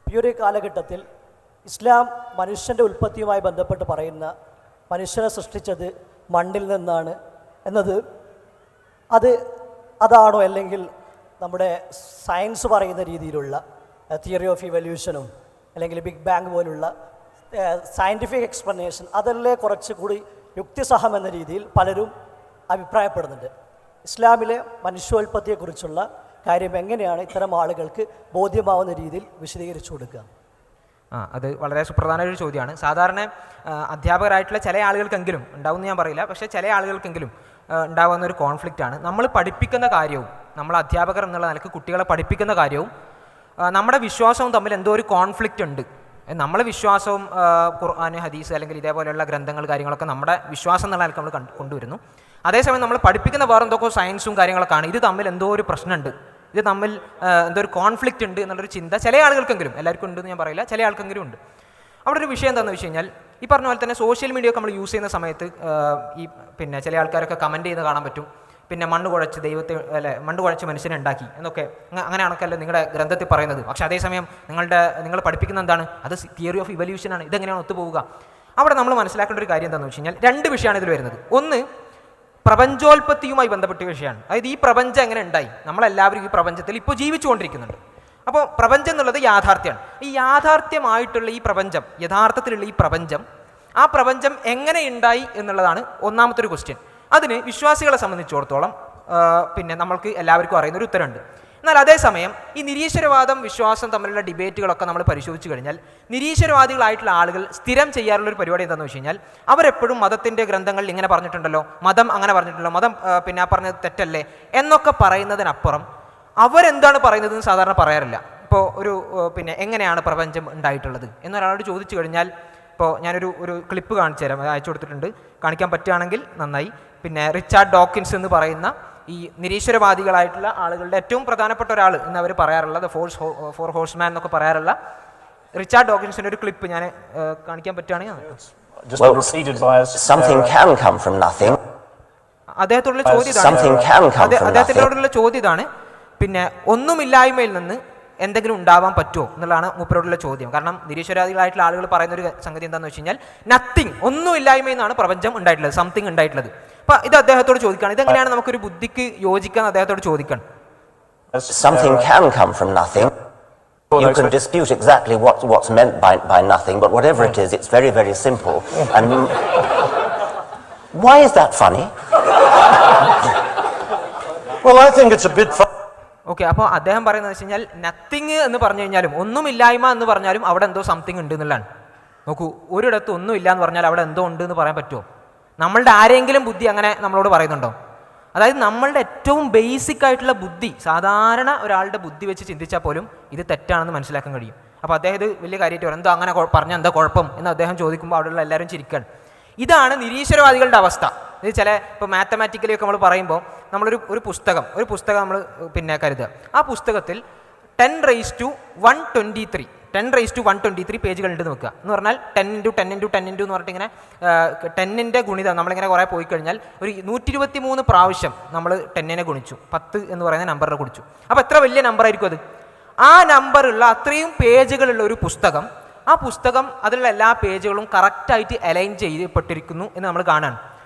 ഈ ഒരു കാലഘട്ടത്തിൽ ഇസ്ലാം മനുഷ്യൻ്റെ ഉൽപ്പത്തിയുമായി ബന്ധപ്പെട്ട് പറയുന്ന മനുഷ്യനെ സൃഷ്ടിച്ചത് മണ്ണിൽ നിന്നാണ് എന്നത് അതാണോ, അല്ലെങ്കിൽ നമ്മുടെ സയൻസ് പറയുന്ന രീതിയിലുള്ള തിയറി ഓഫ് ഇവല്യൂഷനും അല്ലെങ്കിൽ ബിഗ് ബാങ് പോലുള്ള സയൻറ്റിഫിക് എക്സ്പ്ലനേഷൻ അതല്ലേ കുറച്ചുകൂടി യുക്തിസഹം എന്ന രീതിയിൽ പലരും അഭിപ്രായപ്പെടുന്നുണ്ട്. ഇസ്ലാമിലെ മനുഷ്യോൽപ്പത്തിയെക്കുറിച്ചുള്ള കാര്യം എങ്ങനെയാണ് ഇത്തരം ആളുകൾക്ക് ബോധ്യമാവുന്ന രീതിയിൽ വിശദീകരിച്ചു കൊടുക്കുക? അത് വളരെ സുപ്രധാന ഒരു ചോദ്യമാണ്. സാധാരണ അധ്യാപകരായിട്ടുള്ള ചില ആളുകൾക്കെങ്കിലും ഉണ്ടാവുമെന്ന് ഞാൻ പറയില്ല, പക്ഷേ ചില ആളുകൾക്കെങ്കിലും ഉണ്ടാകുന്ന ഒരു കോൺഫ്ലിക്റ്റാണ് നമ്മൾ പഠിപ്പിക്കുന്ന കാര്യവും, നമ്മൾ അധ്യാപകർ എന്നുള്ള നിലക്ക് കുട്ടികളെ പഠിപ്പിക്കുന്ന കാര്യവും നമ്മുടെ വിശ്വാസവും തമ്മിൽ എന്തോ ഒരു കോൺഫ്ലിക്റ്റ് ഉണ്ട്. നമ്മളെ വിശ്വാസവും ഖുർആൻ, ഹദീസ് അല്ലെങ്കിൽ ഇതേപോലെയുള്ള ഗ്രന്ഥങ്ങൾ കാര്യങ്ങളൊക്കെ നമ്മുടെ വിശ്വാസം എന്നുള്ള നിലക്ക് നമ്മൾ കൊണ്ടുവരുന്നു. അതേസമയം നമ്മൾ പഠിപ്പിക്കുന്ന വേറെ എന്തൊക്കെ സയൻസും കാര്യങ്ങളൊക്കെയാണ്. ഇത് തമ്മിൽ എന്തോ ഒരു പ്രശ്നമുണ്ട്, ഇത് തമ്മിൽ എന്തോ ഒരു കോൺഫ്ലിക്റ്റ് ഉണ്ട് എന്നുള്ളൊരു ചിന്ത ചില ആളുകൾക്കെങ്കിലും, എല്ലാവർക്കും ഉണ്ടെന്ന് ഞാൻ പറയില്ല, ചില ആൾക്കെങ്കിലും ഉണ്ട്. അവിടെ ഒരു വിഷയം എന്താണെന്ന് വെച്ച് കഴിഞ്ഞാൽ, ഈ പറഞ്ഞ പോലെ തന്നെ സോഷ്യൽ മീഡിയ ഒക്കെ നമ്മൾ യൂസ് ചെയ്യുന്ന സമയത്ത് ഈ പിന്നെ ചില ആൾക്കാരൊക്കെ കമൻറ്റ് ചെയ്യുന്നത് കാണാൻ പറ്റും. പിന്നെ മണ്ണ് കുഴച്ച് മനുഷ്യനെ ഉണ്ടാക്കി എന്നൊക്കെ, അങ്ങനെയാണൊക്കെയല്ലേ നിങ്ങളുടെ ഗ്രന്ഥത്തിൽ പറയുന്നത്. പക്ഷേ അതേസമയം നിങ്ങൾ പഠിപ്പിക്കുന്ന എന്താണ്? അത് തിയറി ഓഫ് ഇവല്യൂഷനാണ്. ഇതെങ്ങനെയാണ് ഒത്തുപോവുക? അവിടെ നമ്മൾ മനസ്സിലാക്കേണ്ട ഒരു കാര്യം എന്താണെന്ന് വെച്ച് കഴിഞ്ഞാൽ, 2 വിഷയമാണ് ഇതിൽ വരുന്നത്. ഒന്ന്, പ്രപഞ്ചോൽപ്പത്തിയുമായി ബന്ധപ്പെട്ട വിഷയമാണ്. അതായത് ഈ പ്രപഞ്ചം എങ്ങനെ ഉണ്ടായി, നമ്മളെല്ലാവരും ഈ പ്രപഞ്ചത്തിൽ ഇപ്പോൾ ജീവിച്ചുകൊണ്ടിരിക്കുന്നുണ്ട്. അപ്പോൾ പ്രപഞ്ചം എന്നുള്ളത് യാഥാർത്ഥ്യമാണ്. ഈ യാഥാർത്ഥ്യമായിട്ടുള്ള ഈ പ്രപഞ്ചം, യഥാർത്ഥത്തിലുള്ള ഈ പ്രപഞ്ചം, ആ പ്രപഞ്ചം എങ്ങനെ ഉണ്ടായി എന്നുള്ളതാണ് ഒന്നാമത്തെ ഒരു ക്വസ്റ്റ്യൻ. അതിന് വിശ്വാസികളെ സംബന്ധിച്ചിടത്തോളം പിന്നെ നമ്മൾക്ക് എല്ലാവർക്കും അറിയുന്ന ഒരു ഉത്തരമുണ്ട്. എന്നാൽ അതേസമയം ഈ നിരീശ്വരവാദം വിശ്വാസം തമ്മിലുള്ള ഡിബേറ്റുകളൊക്കെ നമ്മൾ പരിശോധിച്ച് കഴിഞ്ഞാൽ, നിരീശ്വരവാദികളായിട്ടുള്ള ആളുകൾ സ്ഥിരം ചെയ്യാറുള്ളൊരു പരിപാടി എന്താണെന്ന് വെച്ച് കഴിഞ്ഞാൽ, അവരെപ്പോഴും മതത്തിൻ്റെ ഗ്രന്ഥങ്ങളിൽ ഇങ്ങനെ പറഞ്ഞിട്ടുണ്ടല്ലോ, മതം അങ്ങനെ പറഞ്ഞിട്ടുണ്ടല്ലോ, മതം പിന്നെ ആ പറഞ്ഞത് തെറ്റല്ലേ എന്നൊക്കെ പറയുന്നതിനപ്പുറം അവരെന്താണ് പറയുന്നതെന്ന് സാധാരണ പറയാറില്ല. ഇപ്പോൾ പിന്നെ എങ്ങനെയാണ് പ്രപഞ്ചം ഉണ്ടായിട്ടുള്ളത് എന്നൊരാളോട് ചോദിച്ചു കഴിഞ്ഞാൽ, ഇപ്പോൾ ഞാനൊരു ക്ലിപ്പ് കാണിച്ചു തരാം, അയച്ചു കൊടുത്തിട്ടുണ്ട്, കാണിക്കാൻ പറ്റുകയാണെങ്കിൽ നന്നായി. പിന്നെ റിച്ചാർഡ് ഡോക്കിൻസ് എന്ന് പറയുന്ന ഈ നിരീശ്വരവാദികളായിട്ടുള്ള ആളുകളുടെ ഏറ്റവും പ്രധാനപ്പെട്ട ഒരാൾ എന്ന് അവർ പറയാറുള്ള ഫോർ ഹോഴ്സ്മാൻ എന്നൊക്കെ പറയാറുള്ള റിച്ചാർഡ് ഡോക്കിൻസിൻ്റെ ഒരു ക്ലിപ്പ് ഞാൻ കാണിക്കാൻ പറ്റുകയാണെങ്കിൽ. Well, something can come from nothing. അദ്ദേഹത്തോടുള്ള ചോദ്യം അദ്ദേഹത്തിനോടുള്ള ചോദ്യം ഇതാണ്, പിന്നെ ഒന്നുമില്ലായ്മയിൽ നിന്ന് എന്തെങ്കിലും ഉണ്ടാവാൻ പറ്റുമോ എന്നുള്ളതാണ് മൂപ്പരോടുള്ള ചോദ്യം. കാരണം നിരീശ്വരവാദികളായിട്ടുള്ള ആളുകൾ പറയുന്ന ഒരു സംഗതി എന്താണെന്ന് വെച്ച് കഴിഞ്ഞാൽ നത്തിങ്, ഒന്നുമില്ലായ്മയിൽ നിന്നാണ് പ്രപഞ്ചം ഉണ്ടായിട്ടുള്ളത്, സംതിങ് ഉണ്ടായിട്ടുള്ളത്. അപ്പം ഇത് അദ്ദേഹത്തോട് ചോദിക്കുകയാണ്, ഇതെങ്ങനെയാണ് നമുക്കൊരു ബുദ്ധിക്ക് യോജിക്കാൻ അദ്ദേഹത്തോട് ചോദിക്കണം. Something can come from nothing. You can dispute exactly what's meant by nothing, but whatever it is, it's very, very simple. And why is that funny? Well, I think it's a bit funny. Okay, അപ്പോൾ അദ്ദേഹം പറയുന്നത് വെച്ച് കഴിഞ്ഞാൽ nothing എന്ന് പറഞ്ഞു കഴിഞ്ഞാലും ഒന്നുമില്ലായ്മ എന്ന് പറഞ്ഞാലും അവിടെ എന്തോ സംതിങ് ഉണ്ട് എന്നുള്ളതാണ്. നോക്കൂ, ഒരിടത്ത് ഒന്നുമില്ല എന്ന് പറഞ്ഞാൽ അവിടെ എന്തോ ഉണ്ട് എന്ന് പറയാൻ പറ്റുമോ? നമ്മളുടെ ആരെങ്കിലും ബുദ്ധി അങ്ങനെ നമ്മളോട് പറയുന്നുണ്ടോ? അതായത് നമ്മളുടെ ഏറ്റവും ബേസിക് ആയിട്ടുള്ള ബുദ്ധി, സാധാരണ ഒരാളുടെ ബുദ്ധി വെച്ച് ചിന്തിച്ചാൽ പോലും ഇത് തെറ്റാണെന്ന് മനസ്സിലാക്കാൻ കഴിയും. അപ്പോൾ അദ്ദേഹം ഇത് വലിയ കാര്യമായിട്ട് പറയും, എന്തോ അങ്ങനെ പറഞ്ഞാൽ എന്താ കുഴപ്പം എന്ന് അദ്ദേഹം ചോദിക്കുമ്പോൾ അവിടെയുള്ള എല്ലാവരും ചിരിക്കുകയാണ്. ഇതാണ് നിരീശ്വരവാദികളുടെ അവസ്ഥ. ഇത് ചില ഇപ്പോൾ മാത്തമാറ്റിക്കലി ഒക്കെ നമ്മൾ പറയുമ്പോൾ നമ്മളൊരു പുസ്തകം നമ്മൾ പിന്നെ കരുതുക, ആ പുസ്തകത്തിൽ 10⁻123 പേജുകൾ ഉണ്ടെന്ന് വെക്കുക. എന്ന് പറഞ്ഞാൽ 10 × 10 എന്ന് പറഞ്ഞിട്ട് ഇങ്ങനെ 10ന്റെ ഗുണിതം നമ്മളിങ്ങനെ കുറേ പോയി കഴിഞ്ഞാൽ ഒരു 123 പ്രാവശ്യം നമ്മൾ 10നെ ഗുണിച്ചു, 10 എന്ന് പറയുന്ന നമ്പറിനെ ഗുണിച്ചു. അപ്പോൾ എത്ര വലിയ നമ്പർ ആയിരിക്കും അത്? ആ നമ്പറുള്ള അത്രയും പേജുകളുള്ള ഒരു പുസ്തകം, ആ പുസ്തകം അതിലുള്ള എല്ലാ പേജുകളും കറക്റ്റായിട്ട് അലൈൻ ചെയ്യപ്പെട്ടിരിക്കുന്നു എന്ന് നമ്മൾ കാണാണ്.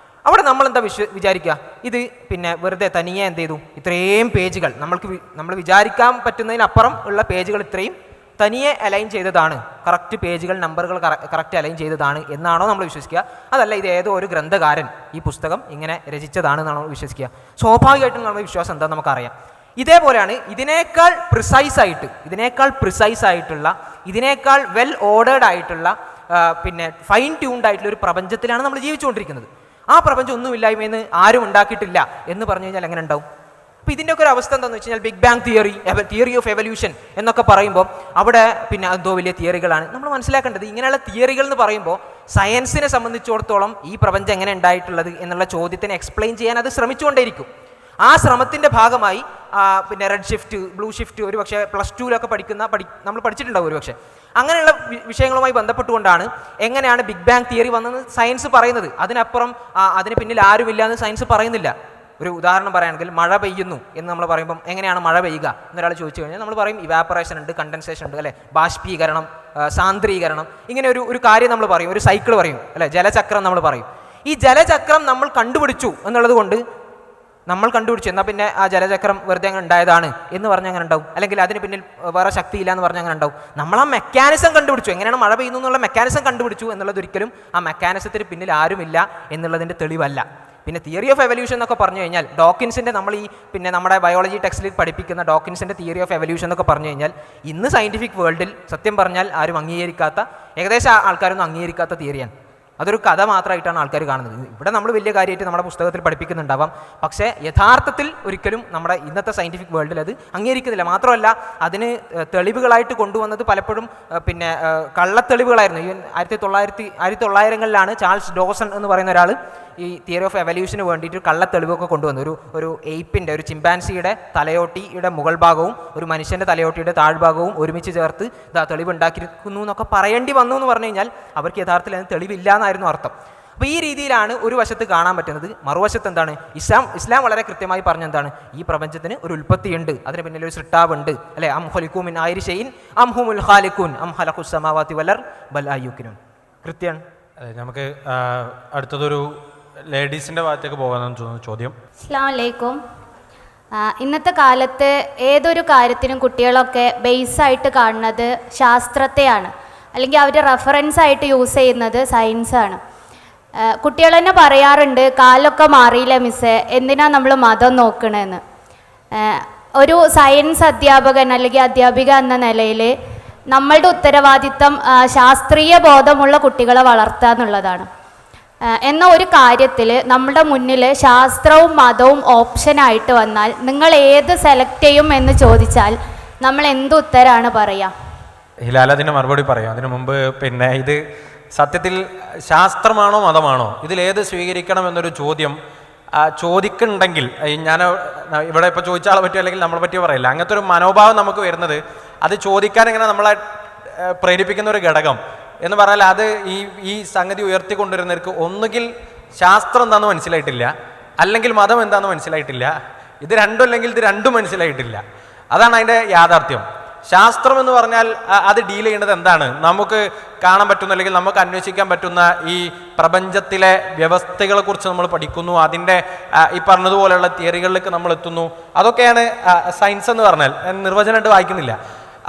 അവിടെ നമ്മൾ എന്താ വിചാരിക്കുക, ഇത് പിന്നെ വെറുതെ തനിയെ എന്ത് ചെയ്തു, ഇത്രയും പേജുകൾ നമ്മൾ വിചാരിക്കാൻ പറ്റുന്നതിനപ്പുറം ഉള്ള പേജുകൾ ഇത്രയും തനിയെ അലൈൻ ചെയ്തതാണ്, കറക്റ്റ് പേജുകൾ നമ്പറുകൾ കറക്റ്റ് അലൈൻ ചെയ്തതാണ് എന്നാണോ നമ്മൾ വിശ്വസിക്കുക? അതല്ല ഇത് ഏതോ ഒരു ഗ്രന്ഥകാരൻ ഈ പുസ്തകം ഇങ്ങനെ രചിച്ചതാണ് എന്നാണ് നമ്മൾ വിശ്വസിക്കുക? സ്വാഭാവികമായിട്ടും നമ്മുടെ വിശ്വാസം എന്താണെന്ന് നമുക്കറിയാം. ഇതേപോലെയാണ് ഇതിനേക്കാൾ പ്രിസൈസ് ആയിട്ടുള്ള ഇതിനേക്കാൾ വെൽ ഓർഡേർഡ് ആയിട്ടുള്ള പിന്നെ ഫൈൻ ട്യൂൺഡ് ആയിട്ടുള്ള ഒരു പ്രപഞ്ചത്തിലാണ് നമ്മൾ ജീവിച്ചുകൊണ്ടിരിക്കുന്നത്. ആ പ്രപഞ്ചം ഒന്നുമില്ലായ്മയെന്ന് ആരും ഉണ്ടാക്കിയിട്ടില്ല എന്ന് പറഞ്ഞു കഴിഞ്ഞാൽ എങ്ങനെ ഉണ്ടാവും? അപ്പോൾ ഇതിൻ്റെയൊക്കെ ഒരു അവസ്ഥ എന്താണെന്ന് വെച്ച് കഴിഞ്ഞാൽ big bang theory of evolution എന്നൊക്കെ പറയുമ്പോൾ അവിടെ പിന്നെ എന്തോ വലിയ തിയറികളാണ്. നമ്മൾ മനസ്സിലാക്കേണ്ടത് ഇങ്ങനെയുള്ള തിയറികൾ എന്ന് പറയുമ്പോൾ സയൻസിനെ സംബന്ധിച്ചിടത്തോളം ഈ പ്രപഞ്ചം എങ്ങനെ ഉണ്ടായിട്ടുള്ളത് എന്നുള്ള ചോദ്യത്തിനെ എക്സ്പ്ലെയിൻ ചെയ്യാൻ അത് ശ്രമിച്ചുകൊണ്ടേയിരിക്കും. ആ ശ്രമത്തിൻ്റെ ഭാഗമായി പിന്നെ റെഡ് ഷിഫ്റ്റ്, ബ്ലൂ ഷിഫ്റ്റ് ഒരു പക്ഷേ +2 നമ്മൾ പഠിച്ചിട്ടുണ്ടാവും ഒരു പക്ഷേ. അങ്ങനെയുള്ള വിഷയങ്ങളുമായി ബന്ധപ്പെട്ടുകൊണ്ടാണ് എങ്ങനെയാണ് ബിഗ് ബാങ് തിയറി വന്നതെന്ന് സയൻസ് പറയുന്നത്. അതിനപ്പുറം അതിന് പിന്നിൽ ആരുമില്ല എന്ന് സയൻസ് പറയുന്നില്ല. ഒരു ഉദാഹരണം പറയുകയാണെങ്കിൽ മഴ പെയ്യുന്നു എന്ന് നമ്മൾ പറയുമ്പം എങ്ങനെയാണ് മഴ പെയ്യുക എന്നൊരാൾ ചോദിച്ചു കഴിഞ്ഞാൽ നമ്മൾ പറയും ഇവാപ്പറേഷൻ ഉണ്ട്, കണ്ടൻസേഷൻ ഉണ്ട്, അല്ലേ, ബാഷ്പീകരണം, സാന്ദ്രീകരണം, ഇങ്ങനെ ഒരു കാര്യം നമ്മൾ പറയും, ഒരു സൈക്കിൾ പറയും, അല്ലേ, ജലചക്രം നമ്മൾ പറയും. ഈ ജലചക്രം നമ്മൾ കണ്ടുപിടിച്ചു എന്നുള്ളത് കൊണ്ട് നമ്മൾ കണ്ടുപിടിച്ചു എന്നാൽ പിന്നെ ആ ജലചക്രം വെറുതെ അങ്ങനെ ഉണ്ടായതാണ് എന്ന് പറഞ്ഞാൽ അങ്ങനെ ഉണ്ടാവും, അല്ലെങ്കിൽ അതിന് പിന്നിൽ വേറെ ശക്തിയില്ല എന്ന് പറഞ്ഞാൽ അങ്ങനെ ഉണ്ടാവും. നമ്മൾ ആ മെക്കാനിസം കണ്ടുപിടിച്ചു, എങ്ങനെയാണ് മഴ പെയ്യുന്നു എന്നുള്ള മെക്കാനിസം കണ്ടുപിടിച്ചു എന്നുള്ളത് ഒരിക്കലും ആ മെക്കാനിസത്തിന് പിന്നിൽ ആരുമില്ല എന്നുള്ളതിൻ്റെ തെളിവല്ല. പിന്നെ തിയറി ഓഫ് എവല്യൂഷൻ എന്നൊക്കെ പറഞ്ഞു കഴിഞ്ഞാൽ ഡോക്കിൻസിൻ്റെ നമ്മൾ ഈ പിന്നെ നമ്മുടെ ബയോളജി ടെക്സ്റ്റിൽ പഠിപ്പിക്കുന്ന ഡോക്കിൻസിൻ്റെ തിയറി ഓഫ് എവല്യൂഷൻ എന്നൊക്കെ പറഞ്ഞു കഴിഞ്ഞാൽ ഇന്ന് സയൻറ്റിഫിക് വേൾഡിൽ സത്യം പറഞ്ഞാൽ ആരും അംഗീകരിക്കാത്ത, ഏകദേശം ആൾക്കാരൊന്നും അംഗീകരിക്കാത്ത തിയറിയാണ്. അതൊരു കഥ മാത്രമായിട്ടാണ് ആൾക്കാർ കാണുന്നത്. ഇവിടെ നമ്മൾ വലിയ കാര്യമായിട്ട് നമ്മുടെ പുസ്തകത്തിൽ പഠിപ്പിക്കുന്നുണ്ടാവാം, പക്ഷേ യഥാർത്ഥത്തിൽ ഒരിക്കലും നമ്മുടെ ഇന്നത്തെ സയൻറ്റിഫിക് വേൾഡിൽ അത് അംഗീകരിക്കുന്നില്ല. മാത്രമല്ല അതിന് തെളിവുകളായിട്ട് കൊണ്ടുവന്നത് പലപ്പോഴും പിന്നെ കള്ളത്തെളിവുകളായിരുന്നു. ഈ 1900-കളിലാണ് ചാൾസ് ഡോസൺ എന്ന് പറയുന്ന ഒരാൾ ഈ തിയറി ഓഫ് എവല്യൂഷന് വേണ്ടിയിട്ട് കള്ളത്തെളിവൊക്കെ കൊണ്ടുവന്നു. ഒരു എയ്പ്പിൻ്റെ, ഒരു ചിമ്പാൻസിയുടെ തലയോട്ടിയുടെ മുകൾ ഭാഗവും ഒരു മനുഷ്യൻ്റെ തലയോട്ടിയുടെ താഴ്ഭാഗവും ഒരുമിച്ച് ചേർത്ത് തെളിവ് ഉണ്ടാക്കിയിരിക്കുന്നു എന്നൊക്കെ പറയേണ്ടി വന്നു എന്ന് പറഞ്ഞു കഴിഞ്ഞാൽ അവർക്ക് യഥാർത്ഥത്തിൽ അതിന് തെളിവില്ല എന്നായിരുന്നു അർത്ഥം. അപ്പോൾ ഈ രീതിയിലാണ് ഒരു വശത്ത് കാണാൻ പറ്റുന്നത്. മറുവശത്ത് എന്താണ്, ഇസ്ലാം വളരെ കൃത്യമായി പറഞ്ഞെന്താണ്, ഈ പ്രപഞ്ചത്തിന് ഒരു ഉൽപ്പത്തിയുണ്ട്, അതിന് പിന്നിൽ ഒരു സൃഷ്ടാവുണ്ട്, അല്ലെ, അം ഖലിഖൂ മിൻ ഗൈരി ഷൈഇൻ അം ഹുമുൽ ഖാലിഖൂൻ അം ഖലഖുസ് സമാവാതി വൽ അർദ് ബൽ ലാ യുഖിനൂൻ. കൃത്യമാണ്. നമുക്ക് അടുത്തതൊരു ലേഡീസിൻ്റെ ഭാഗത്തേക്ക് പോകാമെന്ന് തോന്നുന്നു ചോദ്യം. അസ്സലാമു അലൈക്കും. ഇന്നത്തെ കാലത്ത് ഏതൊരു കാര്യത്തിനും കുട്ടികളൊക്കെ ബേസായിട്ട് കാണുന്നത് ശാസ്ത്രത്തെയാണ്, അല്ലെങ്കിൽ അവർ റെഫറൻസ് ആയിട്ട് യൂസ് ചെയ്യുന്നത് സയൻസാണ്. കുട്ടികൾ തന്നെ പറയാറുണ്ട്, കാലമൊക്കെ മാറിയില്ല മിസ്സേ, എന്തിനാ നമ്മൾ മതം നോക്കണമെന്ന്. ഒരു സയൻസ് അധ്യാപകൻ അല്ലെങ്കിൽ അധ്യാപിക എന്ന നിലയിൽ നമ്മളുടെ ഉത്തരവാദിത്തം ശാസ്ത്രീയ ബോധമുള്ള കുട്ടികളെ വളർത്തുക എന്നുള്ളതാണ്. എന്ന ഒരു കാര്യത്തിൽ നമ്മുടെ മുന്നിൽ ശാസ്ത്രവും മതവും ഓപ്ഷനായിട്ട് വന്നാൽ നിങ്ങൾ ഏത് സെലക്ട് ചെയ്യും എന്ന് ചോദിച്ചാൽ നമ്മൾ എന്ത് ഉത്തരമാണ് പറയുക? ഹിലാൽ അതിന് മറുപടി പറയാം. അതിനു മുമ്പ് പിന്നെ ഇത് സത്യത്തിൽ ശാസ്ത്രമാണോ മതമാണോ, ഇതിലേത് സ്വീകരിക്കണം എന്നൊരു ചോദ്യം ചോദിക്കുന്നുണ്ടെങ്കിൽ, ഞാൻ ഇവിടെ ഇപ്പോൾ ചോദിച്ച ആളെ പറ്റിയോ അല്ലെങ്കിൽ നമ്മളെ പറ്റിയോ പറയില്ല, അങ്ങനത്തെ ഒരു മനോഭാവം നമുക്ക് വരുന്നത് അത് ചോദിക്കാൻ ഇങ്ങനെ നമ്മളെ പ്രേരിപ്പിക്കുന്ന ഒരു ഘടകം എന്ന് പറഞ്ഞാൽ അത് ഈ സംഗതി ഉയർത്തിക്കൊണ്ടുവരുന്നവർക്ക് ഒന്നുകിൽ ശാസ്ത്രം എന്താണെന്ന് മനസ്സിലായിട്ടില്ല, അല്ലെങ്കിൽ മതം എന്താണെന്ന് മനസ്സിലായിട്ടില്ല. ഇത് രണ്ടും അല്ലെങ്കിൽ ഇത് രണ്ടും മനസ്സിലായിട്ടില്ല. അതാണ് അതിൻ്റെ യാഥാർത്ഥ്യം. ശാസ്ത്രം എന്ന് പറഞ്ഞാൽ അത് ഡീൽ ചെയ്യുന്നത് എന്താണ്? നമുക്ക് കാണാൻ പറ്റുന്ന അല്ലെങ്കിൽ നമുക്ക് അന്വേഷിക്കാൻ പറ്റുന്ന ഈ പ്രപഞ്ചത്തിലെ വ്യവസ്ഥകളെ കുറിച്ച് നമ്മൾ പഠിക്കുന്നു, അതിൻ്റെ ഈ പറഞ്ഞതുപോലെയുള്ള തിയറികളിലേക്ക് നമ്മൾ എത്തുന്നു. അതൊക്കെയാണ് സയൻസ് എന്ന് പറഞ്ഞാൽ. നിർവചനമായിട്ട് വായിക്കുന്നില്ല.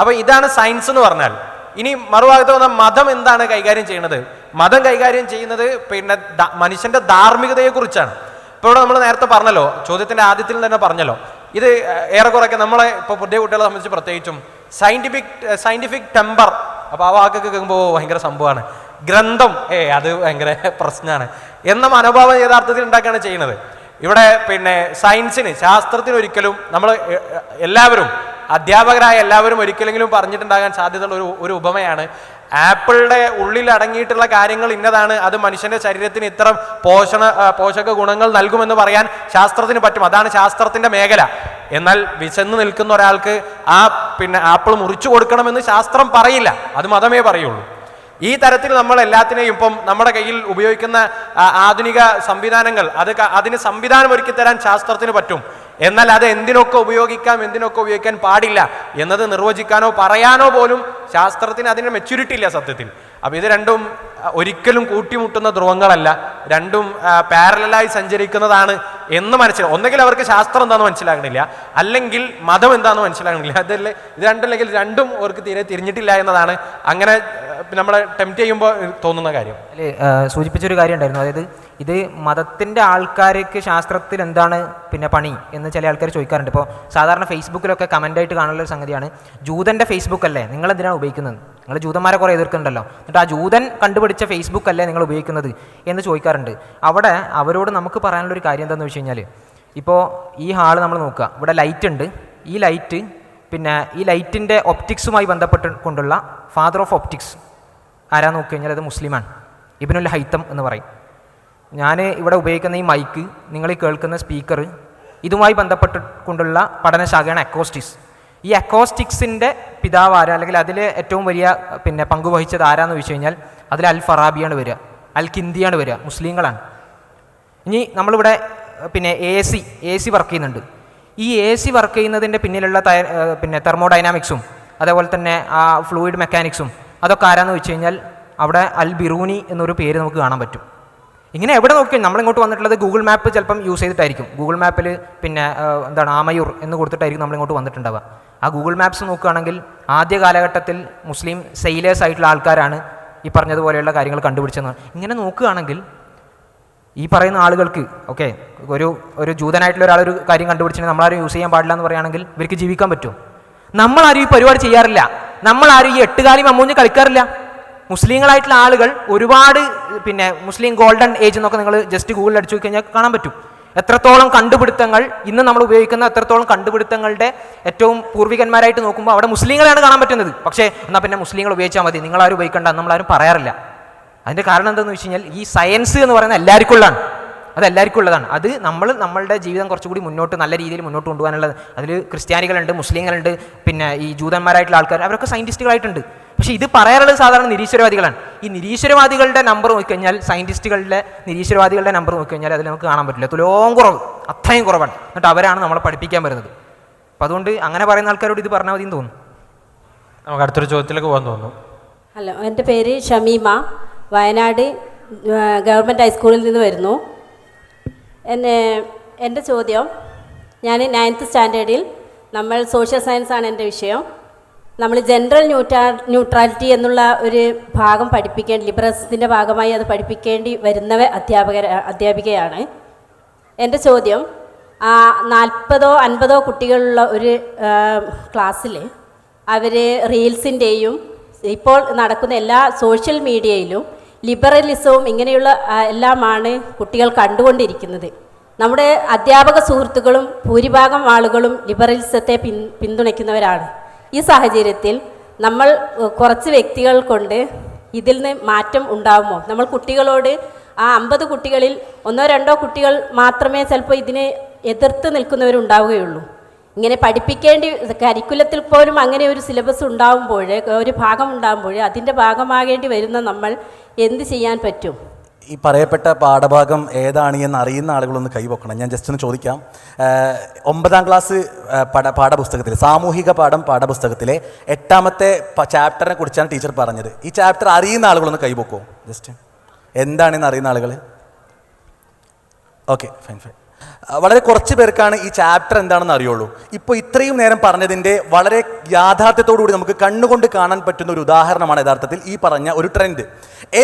അപ്പോൾ ഇതാണ് സയൻസ് എന്ന് പറഞ്ഞാൽ. ഇനി മറുഭാഗത്ത് വന്ന മതം എന്താണ് കൈകാര്യം ചെയ്യുന്നത്? മതം കൈകാര്യം ചെയ്യുന്നത് പിന്നെ മനുഷ്യൻ്റെ ധാർമ്മികതയെക്കുറിച്ചാണ്. ഇപ്പോൾ ഇവിടെ നമ്മൾ നേരത്തെ പറഞ്ഞല്ലോ, ചോദ്യത്തിൻ്റെ ആദ്യത്തിൽ തന്നെ പറഞ്ഞല്ലോ, ഇത് ഏറെക്കുറെയൊക്കെ നമ്മളെ ഇപ്പോൾ പുതിയ കുട്ടികളെ സംബന്ധിച്ച് പ്രത്യേകിച്ചും സയൻറ്റിഫിക് ടെമ്പർ, അപ്പോൾ ആ വാക്കൊക്കെ കേൾക്കുമ്പോൾ ഭയങ്കര സംഭവമാണ്. ഗ്രന്ഥം അത് ഭയങ്കര പ്രശ്നമാണ് എന്ന മനോഭാവം യഥാർത്ഥത്തിൽ ഉണ്ടാക്കുകയാണ് ചെയ്യുന്നത്. ഇവിടെ പിന്നെ സയൻസിന്, ശാസ്ത്രത്തിന് ഒരിക്കലും നമ്മൾ എല്ലാവരും അധ്യാപകരായ എല്ലാവരും ഒരിക്കലെങ്കിലും പറഞ്ഞിട്ടുണ്ടാകാൻ സാധ്യതയുള്ള ഒരു ഉപമയാണ്, ആപ്പിളിൻ്റെ ഉള്ളിൽ അടങ്ങിയിട്ടുള്ള കാര്യങ്ങൾ ഇന്നതാണ്, അത് മനുഷ്യൻ്റെ ശരീരത്തിന് ഇത്ര പോഷക ഗുണങ്ങൾ നൽകുമെന്ന് പറയാൻ ശാസ്ത്രത്തിന് പറ്റും. അതാണ് ശാസ്ത്രത്തിൻ്റെ മേഖല. എന്നാൽ വിശന്ന് നിൽക്കുന്ന ഒരാൾക്ക് പിന്നെ ആപ്പിൾ മുറിച്ചു കൊടുക്കണമെന്ന് ശാസ്ത്രം പറയില്ല, അത് മതമേ പറയുള്ളൂ. ഈ തരത്തിൽ നമ്മൾ എല്ലാത്തിനെയും ഇപ്പം നമ്മുടെ കയ്യിൽ ഉപയോഗിക്കുന്ന ആധുനിക സംവിധാനങ്ങൾ, അതിന് സംവിധാനം ഒരുക്കി തരാൻ ശാസ്ത്രത്തിന് പറ്റും. എന്നാൽ അത് എന്തിനൊക്കെ ഉപയോഗിക്കാം, എന്തിനൊക്കെ ഉപയോഗിക്കാൻ പാടില്ല എന്നത് നിർവചിക്കാനോ പറയാനോ പോലും ശാസ്ത്രത്തിന് അതിന് മെച്യൂരിറ്റി ഇല്ല സത്യത്തിൽ. അപ്പോൾ ഇത് രണ്ടും ഒരിക്കലും കൂട്ടിമുട്ടുന്ന ധ്രുവങ്ങളല്ല, രണ്ടും പാരലായി സഞ്ചരിക്കുന്നതാണ് എന്ന് മനസ്സിലാവും. ഒന്നെങ്കിൽ അവർക്ക് ശാസ്ത്രം എന്താണെന്ന് മനസ്സിലാകണില്ല, അല്ലെങ്കിൽ മതം എന്താണെന്ന് മനസ്സിലാകണില്ല. അതല്ലേ ഇത് രണ്ടല്ലെങ്കിൽ രണ്ടും അവർക്ക് തീരെ തിരിഞ്ഞിട്ടില്ല എന്നതാണ് അങ്ങനെ നമ്മളെ ടെംപ്റ്റ് ചെയ്യുമ്പോൾ തോന്നുന്ന കാര്യം. അല്ലേ സൂചിപ്പിച്ചൊരു കാര്യം ഉണ്ടായിരുന്നു, അതായത് ഇത് മതത്തിൻ്റെ ആൾക്കാർക്ക് ശാസ്ത്രത്തിൽ എന്താണ് പിന്നെ പണി എന്ന് ചില ആൾക്കാർ ചോദിക്കാറുണ്ട്. ഇപ്പോൾ സാധാരണ ഫേസ്ബുക്കിലൊക്കെ കമൻ്റായിട്ട് കാണുന്ന ഒരു സംഗതിയാണ്, ജൂതൻ്റെ ഫേസ്ബുക്ക് അല്ലേ നിങ്ങൾ എന്തിനാണ് ഉപയോഗിക്കുന്നത്, നിങ്ങൾ ജൂതന്മാരെ കുറേ എതിർക്കുന്നുണ്ടല്ലോ, എന്നിട്ട് ആ ജൂതൻ കണ്ടുപിടിച്ച ഫേസ്ബുക്ക് അല്ലേ നിങ്ങൾ ഉപയോഗിക്കുന്നത് എന്ന് ചോദിക്കാറുണ്ട്. അവിടെ അവരോട് നമുക്ക് പറയാനുള്ളൊരു കാര്യം എന്താണെന്ന് വെച്ച് കഴിഞ്ഞാൽ, ഇപ്പോൾ ഈ ഹാള് നമ്മൾ നോക്കുക, ഇവിടെ ലൈറ്റ് ഉണ്ട്. ഈ ലൈറ്റ് പിന്നെ ഈ ലൈറ്റിൻ്റെ ഒപ്റ്റിക്സുമായി ബന്ധപ്പെട്ട് കൊണ്ടുള്ള ഫാദർ ഓഫ് ഒപ്റ്റിക്സ് ആരാന്ന് നോക്കി കഴിഞ്ഞാൽ അത് മുസ്ലിമാണ്, ഇബ്നുൽ ഹൈത്തം എന്ന് പറയും. ഞാൻ ഇവിടെ ഉപയോഗിക്കുന്ന ഈ മൈക്ക്, നിങ്ങൾ ഈ കേൾക്കുന്ന സ്പീക്കർ, ഇതുമായി ബന്ധപ്പെട്ട് കൊണ്ടുള്ള പഠനശാഖയാണ് അക്കോസ്റ്റിക്സ്. ഈ അക്കോസ്റ്റിക്സിൻ്റെ പിതാവ് ആരാ, അല്ലെങ്കിൽ അതിൽ ഏറ്റവും വലിയ പിന്നെ പങ്കുവഹിച്ചത് ആരാന്ന് ചോദിച്ചു കഴിഞ്ഞാൽ അതിൽ അൽ ഫറാബിയാണ് വരിക, അൽ കിന്ദിയാണ് വരിക, മുസ്ലിങ്ങളാണ്. ഇനി നമ്മളിവിടെ പിന്നെ എ സി വർക്ക് ചെയ്യുന്നുണ്ട്. ഈ എ സി വർക്ക് ചെയ്യുന്നതിൻ്റെ പിന്നിലുള്ള പിന്നെ തെർമോഡൈനാമിക്സും അതേപോലെ തന്നെ ആ ഫ്ലൂയിഡ് മെക്കാനിക്സും അതൊക്കെ ആരാന്ന് വെച്ച് കഴിഞ്ഞാൽ അവിടെ അൽ ബിറൂനി എന്നൊരു പേര് നമുക്ക് കാണാൻ പറ്റും. ഇങ്ങനെ എവിടെ നോക്കിയാൽ നമ്മളിങ്ങോട്ട് വന്നിട്ടുള്ളത് ഗൂഗിൾ മാപ്പ് ചിലപ്പം യൂസ് ചെയ്തിട്ടായിരിക്കും. ഗൂഗിൾ മാപ്പിൽ പിന്നെ എന്താണ് ആമയൂർ എന്ന് കൊടുത്തിട്ടായിരിക്കും നമ്മളിങ്ങോട്ട് വന്നിട്ടുണ്ടാവുക. ആ ഗൂഗിൾ മാപ്സ് നോക്കുകയാണെങ്കിൽ ആദ്യ കാലഘട്ടത്തിൽ മുസ്ലിം സെയിലേഴ്സ് ആയിട്ടുള്ള ആൾക്കാരാണ് ഈ പറഞ്ഞതുപോലെയുള്ള കാര്യങ്ങൾ കണ്ടുപിടിച്ചെന്ന്. ഇങ്ങനെ നോക്കുകയാണെങ്കിൽ ഈ പറയുന്ന ആളുകൾക്ക് ഓക്കെ ഒരു ജൂതനായിട്ടുള്ള ഒരാൾ ഒരു കാര്യം കണ്ടുപിടിച്ചിട്ട് നമ്മളാരും യൂസ് ചെയ്യാൻ പാടില്ല എന്ന് പറയുകയാണെങ്കിൽ ഇവർക്ക് ജീവിക്കാൻ പറ്റുമോ? നമ്മളാരും ഈ പരിപാടി ചെയ്യാറില്ല, നമ്മളാരും ഈ എട്ടുകാലി മമ്മൂഞ്ഞ് കളിക്കാറില്ല. മുസ്ലിങ്ങളായിട്ടുള്ള ആളുകൾ ഒരുപാട് പിന്നെ മുസ്ലിം ഗോൾഡൻ ഏജ് എന്നൊക്കെ നിങ്ങൾ ജസ്റ്റ് ഗൂഗിളിൽ അടിച്ചു നോക്കി കഴിഞ്ഞാൽ കാണാൻ പറ്റും. എത്രത്തോളം കണ്ടുപിടുത്തങ്ങൾ ഇന്ന് നമ്മൾ ഉപയോഗിക്കുന്ന എത്രത്തോളം കണ്ടുപിടുത്തങ്ങളുടെ ഏറ്റവും പൂർവികന്മാരായിട്ട് നോക്കുമ്പോൾ അവിടെ മുസ്ലിങ്ങളെയാണ് കാണാൻ പറ്റുന്നത്. പക്ഷേ എന്നാൽ പിന്നെ മുസ്ലിങ്ങൾ ഉപയോഗിച്ചാൽ മതി, നിങ്ങളാരും ഉപയോഗിക്കേണ്ട നമ്മളാരും പറയാറില്ല. അതിൻ്റെ കാരണം എന്താണെന്ന് വെച്ച് കഴിഞ്ഞാൽ ഈ സയൻസ് എന്ന് പറയുന്നത് എല്ലാവർക്കും ഉള്ളതാണ്, അത് എല്ലാവർക്കും ഉള്ളതാണ്. അത് നമ്മളുടെ ജീവിതം കുറച്ചുകൂടി നല്ല രീതിയിൽ മുന്നോട്ട് കൊണ്ടുപോകാനുള്ളത്. അതിൽ ക്രിസ്ത്യാനികളുണ്ട്, മുസ്ലിങ്ങളുണ്ട്, പിന്നെ ഈ ജൂതന്മാരായിട്ടുള്ള ആൾക്കാർ, അവരൊക്കെ സയൻറ്റിസ്റ്റുകളായിട്ടുണ്ട്. പക്ഷേ ഇത് പറയാറുള്ളത് സാധാരണ നിരീശ്വരവാദികളാണ്. ഈ നിരീശ്വരവാദികളുടെ നമ്പർ നോക്കിക്കഴിഞ്ഞാൽ, സയൻറ്റിസ്റ്റുകളുടെ നിരീശ്വരവാദികളുടെ നമ്പർ നോക്കിക്കഴിഞ്ഞാൽ അതിൽ നമുക്ക് കാണാൻ പറ്റില്ല, തുലോം കുറവ്, അത്രയും കുറവാണ്. എന്നിട്ട് അവരാണ് നമ്മളെ പഠിപ്പിക്കാൻ വരുന്നത്. അപ്പോൾ അതുകൊണ്ട് അങ്ങനെ പറയുന്ന ആൾക്കാരോട് ഇത് പറഞ്ഞാൽ മതി എന്ന് തോന്നുന്നു. നമുക്ക് അടുത്തൊരു ചോദ്യത്തിലേക്ക് പോകാൻ തോന്നുന്നു. ഹലോ, എൻ്റെ പേര് ഷമീമ, വയനാട് ഗവൺമെൻറ് ഹൈസ്കൂളിൽ നിന്ന് വരുന്നു. എൻ്റെ ചോദ്യം, ഞാൻ 9th സ്റ്റാൻഡേർഡിൽ നമ്മൾ സോഷ്യൽ സയൻസാണ് എൻ്റെ വിഷയം. നമ്മൾ ജനറൽ ന്യൂട്രാലിറ്റി എന്നുള്ള ഒരു ഭാഗം ലിബറൽസിൻ്റെ ഭാഗമായി അത് പഠിപ്പിക്കേണ്ടി വരുന്ന അധ്യാപികയാണ്. എൻ്റെ ചോദ്യം, 40 or 50 കുട്ടികളുള്ള ഒരു ക്ലാസ്സിൽ അവർ റീൽസിൻ്റെയും ഇപ്പോൾ നടക്കുന്ന എല്ലാ സോഷ്യൽ മീഡിയയിലും ലിബറലിസവും ഇങ്ങനെയുള്ള എല്ലാമാണ് കുട്ടികൾ കണ്ടുകൊണ്ടിരിക്കുന്നത്. നമ്മുടെ അധ്യാപക സുഹൃത്തുക്കളും ഭൂരിഭാഗം ആളുകളും ലിബറലിസത്തെ പിന്തുണയ്ക്കുന്നവരാണ്. ഈ സാഹചര്യത്തിൽ നമ്മൾ കുറച്ച് വ്യക്തികൾ കൊണ്ട് ഇതിൽ നിന്ന് മാറ്റം ഉണ്ടാകുമോ? നമ്മൾ കുട്ടികളോട് ആ 50 കുട്ടികളിൽ 1-2 കുട്ടികൾ മാത്രമേ ചിലപ്പോൾ ഇതിനെ എതിർത്ത് നിൽക്കുന്നവരുണ്ടാവുകയുള്ളൂ. ഇങ്ങനെ കരിക്കുലത്തിൽ പോലും അങ്ങനെ ഒരു സിലബസ് ഉണ്ടാകുമ്പോൾ, ഒരു ഭാഗം ഉണ്ടാകുമ്പോൾ അതിൻ്റെ ഭാഗമാകേണ്ടി വരുന്ന നമ്മൾ എന്ത് ചെയ്യാൻ പറ്റും? ഈ പറയപ്പെട്ട പാഠഭാഗം ഏതാണ് എന്ന് അറിയുന്ന ആളുകളൊന്ന് കൈവക്കണം. ഞാൻ ജസ്റ്റ് ഒന്ന് ചോദിക്കാം. 9ാം ക്ലാസ് പാഠപുസ്തകത്തിൽ സാമൂഹിക പാഠം പാഠപുസ്തകത്തിലെ 8ാമത്തെ ചാപ്റ്ററിനെ കുറിച്ചാണ് ടീച്ചർ പറഞ്ഞത്. ഈ ചാപ്റ്റർ അറിയുന്ന ആളുകളൊന്ന് കൈവക്കോ. ജസ്റ്റ് എന്താണെന്ന് അറിയുന്ന ആളുകൾ? Okay, fine. വളരെ കുറച്ച് പേർക്കാണ് ഈ ചാപ്റ്റർ എന്താണെന്ന് അറിയുള്ളൂ. ഇപ്പോൾ ഇത്രയും നേരം പറഞ്ഞതിൻ്റെ വളരെ യാഥാർത്ഥ്യത്തോടുകൂടി നമുക്ക് കണ്ണുകൊണ്ട് കാണാൻ പറ്റുന്ന ഒരു ഉദാഹരണമാണ് യഥാർത്ഥത്തിൽ ഈ പറഞ്ഞ ഒരു ട്രെൻഡ്.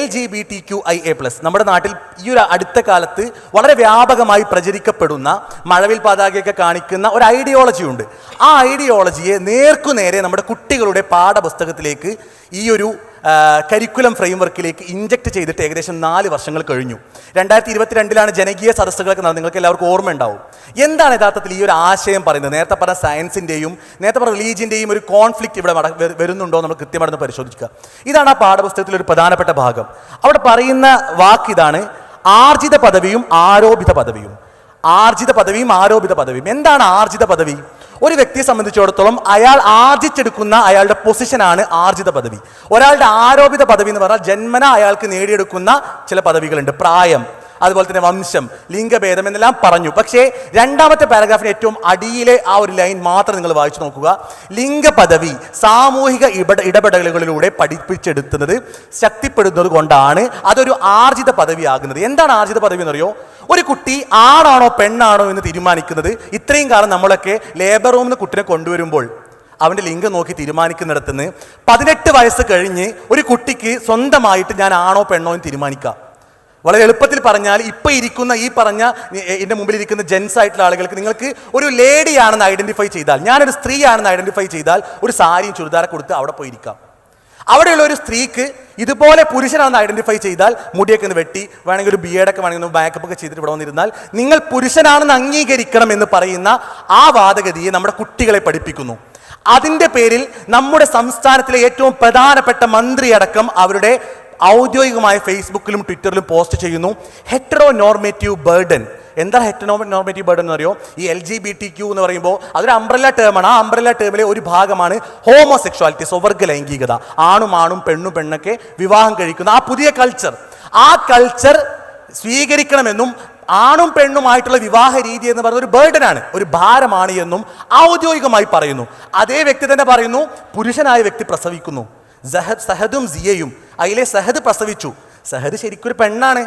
LGBTQIA+. നമ്മുടെ നാട്ടിൽ ഈ ഒരു അടുത്ത കാലത്ത് വളരെ വ്യാപകമായി പ്രചരിക്കപ്പെടുന്ന മഴവിൽ പതാകയൊക്കെ കാണിക്കുന്ന ഒരു ഐഡിയോളജി ഉണ്ട്. ആ ഐഡിയോളജിയെ നേർക്കുനേരെ നമ്മുടെ കുട്ടികളുടെ പാഠപുസ്തകത്തിലേക്ക് ഈ ഒരു കരിക്കുലം ഫ്രെയിംവർക്കിലേക്ക് ഇഞ്ചക്ട് ചെയ്തിട്ട് ഏകദേശം 4 വർഷങ്ങൾ കഴിഞ്ഞു. 2022 ജനകീയ സദസ്സുകളൊക്കെ നിങ്ങൾക്ക് എല്ലാവർക്കും ഓർമ്മയുണ്ടാവും. എന്താണ് യഥാർത്ഥത്തിൽ ഈ ഒരു ആശയം പറയുന്നത്? നേരത്തെ പറഞ്ഞ സയൻസിൻ്റെയും നേരത്തെ പറഞ്ഞ റിലീജിയൻ്റെയും ഒരു കോൺഫ്ലിക്റ്റ് ഇവിടെ വരുന്നുണ്ടോ നമ്മൾ കൃത്യമായിട്ട് പരിശോധിക്കുക. ഇതാണ് ആ പാഠപുസ്തകത്തിൽ ഒരു പ്രധാനപ്പെട്ട ഭാഗം. അവിടെ പറയുന്ന വാക്ക് ഇതാണ്: ആർജിത പദവിയും ആരോപിത പദവിയും. ആർജിത പദവിയും ആരോപിത പദവിയും. എന്താണ് ആർജിത പദവി? ഒരു വ്യക്തിയെ സംബന്ധിച്ചിടത്തോളം അയാൾ ആർജിച്ചെടുക്കുന്ന അയാളുടെ പൊസിഷനാണ് ആർജിത പദവി. ഒരാളുടെ ആരോപിത പദവി എന്ന് പറഞ്ഞാൽ ജന്മന അയാൾക്ക് നേടിയെടുക്കുന്ന ചില പദവികളുണ്ട്. പ്രായം, അതുപോലെ തന്നെ വംശം, ലിംഗഭേദം എന്നെല്ലാം പറഞ്ഞു. പക്ഷേ 2ാമത്തെ പാരഗ്രാഫിന് ഏറ്റവും അടിയിലെ ആ ഒരു ലൈൻ മാത്രം നിങ്ങൾ വായിച്ചു നോക്കുക. ലിംഗപദവി സാമൂഹിക ഇടപെടലുകളിലൂടെ പഠിപ്പിച്ചെടുക്കുന്നത് ശക്തിപ്പെടുന്നത് കൊണ്ടാണ് അതൊരു ആർജിത പദവി ആകുന്നത്. എന്താണ് ആർജിത പദവി എന്നറിയോ? ഒരു കുട്ടി ആണാണോ പെണ്ണാണോ എന്ന് തീരുമാനിക്കുന്നത് ഇത്രയും കാലം നമ്മളൊക്കെ ലേബർ റൂമിൽ നിന്ന് കുട്ടിനെ കൊണ്ടുവരുമ്പോൾ അവൻ്റെ ലിംഗം നോക്കി തീരുമാനിക്കുന്നിടത്തുനിന്ന് 18 വയസ്സ് കഴിഞ്ഞ് ഒരു കുട്ടിക്ക് സ്വന്തമായിട്ട് ഞാൻ ആണോ പെണ്ണോ എന്ന് തീരുമാനിക്കാം. വളരെ എളുപ്പത്തിൽ പറഞ്ഞാൽ ഇപ്പം ഇരിക്കുന്ന ഈ പറഞ്ഞ എൻ്റെ മുമ്പിൽ ഇരിക്കുന്ന ജെൻസ് ആയിട്ടുള്ള ആളുകൾക്ക് നിങ്ങൾക്ക് ഒരു ലേഡി ആണെന്ന് ഐഡന്റിഫൈ ചെയ്താൽ, ഞാനൊരു സ്ത്രീ ആണെന്ന് ഐഡന്റിഫൈ ചെയ്താൽ ഒരു സാരിയും ചുരിദാറൊക്കെ കൊടുത്ത് അവിടെ പോയിരിക്കാം. അവിടെയുള്ള ഒരു സ്ത്രീക്ക് ഇതുപോലെ പുരുഷനാണെന്ന് ഐഡന്റിഫൈ ചെയ്താൽ മുടിയൊക്കെ ഒന്ന് വെട്ടി വേണമെങ്കിൽ ഒരു ബിഎഡൊക്കെ വേണമെങ്കിൽ മേക്കപ്പ് ഒക്കെ ചെയ്തിട്ട് ഇവിടെ വന്നിരുന്നാൽ നിങ്ങൾ പുരുഷനാണെന്ന് അംഗീകരിക്കണം എന്ന് പറയുന്ന ആ വാദഗതിയെ നമ്മുടെ കുട്ടികളെ പഠിപ്പിക്കുന്നു. അതിൻ്റെ പേരിൽ നമ്മുടെ സംസ്ഥാനത്തിലെ ഏറ്റവും പ്രധാനപ്പെട്ട മന്ത്രി അടക്കം അവരുടെ ഔദ്യോഗികമായ ഫേസ്ബുക്കിലും ട്വിറ്ററിലും പോസ്റ്റ് ചെയ്യുന്നു ഹെറ്ററോ നോർമേറ്റീവ് ബർഡൻ. എന്താ ഹെറ്ററോനോർമേറ്റീവ് ബർഡൻ എന്ന് പറയുമോ? ഈ LGBTQ എന്ന് പറയുമ്പോൾ അതൊരു അംബ്രല്ല ടേമാണ്. ആ അംബ്രല്ല ടേമിലെ ഒരു ഭാഗമാണ് ഹോമോസെക്ഷുവാലിറ്റി, സ്വവർഗ ലൈംഗികത. ആണും പെണ്ണൊക്കെ വിവാഹം കഴിക്കുന്ന ആ പുതിയ കൾച്ചർ. ആ കൾച്ചർ സ്വീകരിക്കണമെന്നും ആണും പെണ്ണുമായിട്ടുള്ള വിവാഹ രീതി എന്ന് പറയുന്നത് ഒരു ബർഡനാണ്, ഒരു ഭാരമാണ് എന്നും ഔദ്യോഗികമായി പറയുന്നു. അതേ വ്യക്തി തന്നെ പറയുന്നു പുരുഷനായ വ്യക്തി പ്രസവിക്കുന്നു. സഹദും സിയയും, അതിലെ സഹദ് പ്രസവിച്ചു. സഹദ് ശരിക്കൊരു പെണ്ണാണ്,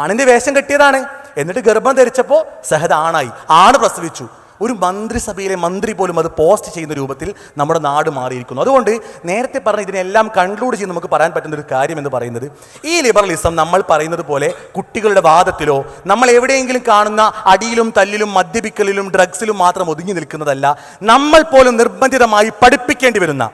ആണിന്റെ വേഷം കെട്ടിയതാണ്. എന്നിട്ട് ഗർഭം ധരിച്ചപ്പോൾ സഹദ് ആണായി, ആണ് പ്രസവിച്ചു. ഒരു മന്ത്രിസഭയിലെ മന്ത്രി പോലും അത് പോസ്റ്റ് ചെയ്യുന്ന രൂപത്തിൽ നമ്മുടെ നാട് മാറിയിരിക്കുന്നു. അതുകൊണ്ട് നേരത്തെ പറഞ്ഞ ഇതിനെല്ലാം കൺക്ലൂഡ് ചെയ്ത് നമുക്ക് പറയാൻ പറ്റുന്ന ഒരു കാര്യം എന്ന് പറയുന്നത്, ഈ ലിബറലിസം നമ്മൾ പറയുന്നത് പോലെ കുട്ടികളുടെ വാദത്തിലോ നമ്മൾ എവിടെയെങ്കിലും കാണുന്ന അടിയിലും തല്ലിലും മദ്യപിക്കലിലും ഡ്രഗ്സിലും മാത്രം ഒതുങ്ങി നിൽക്കുന്നതല്ല. നമ്മൾ പോലും നിർബന്ധിതമായി പഠിപ്പിക്കേണ്ടി വരുന്ന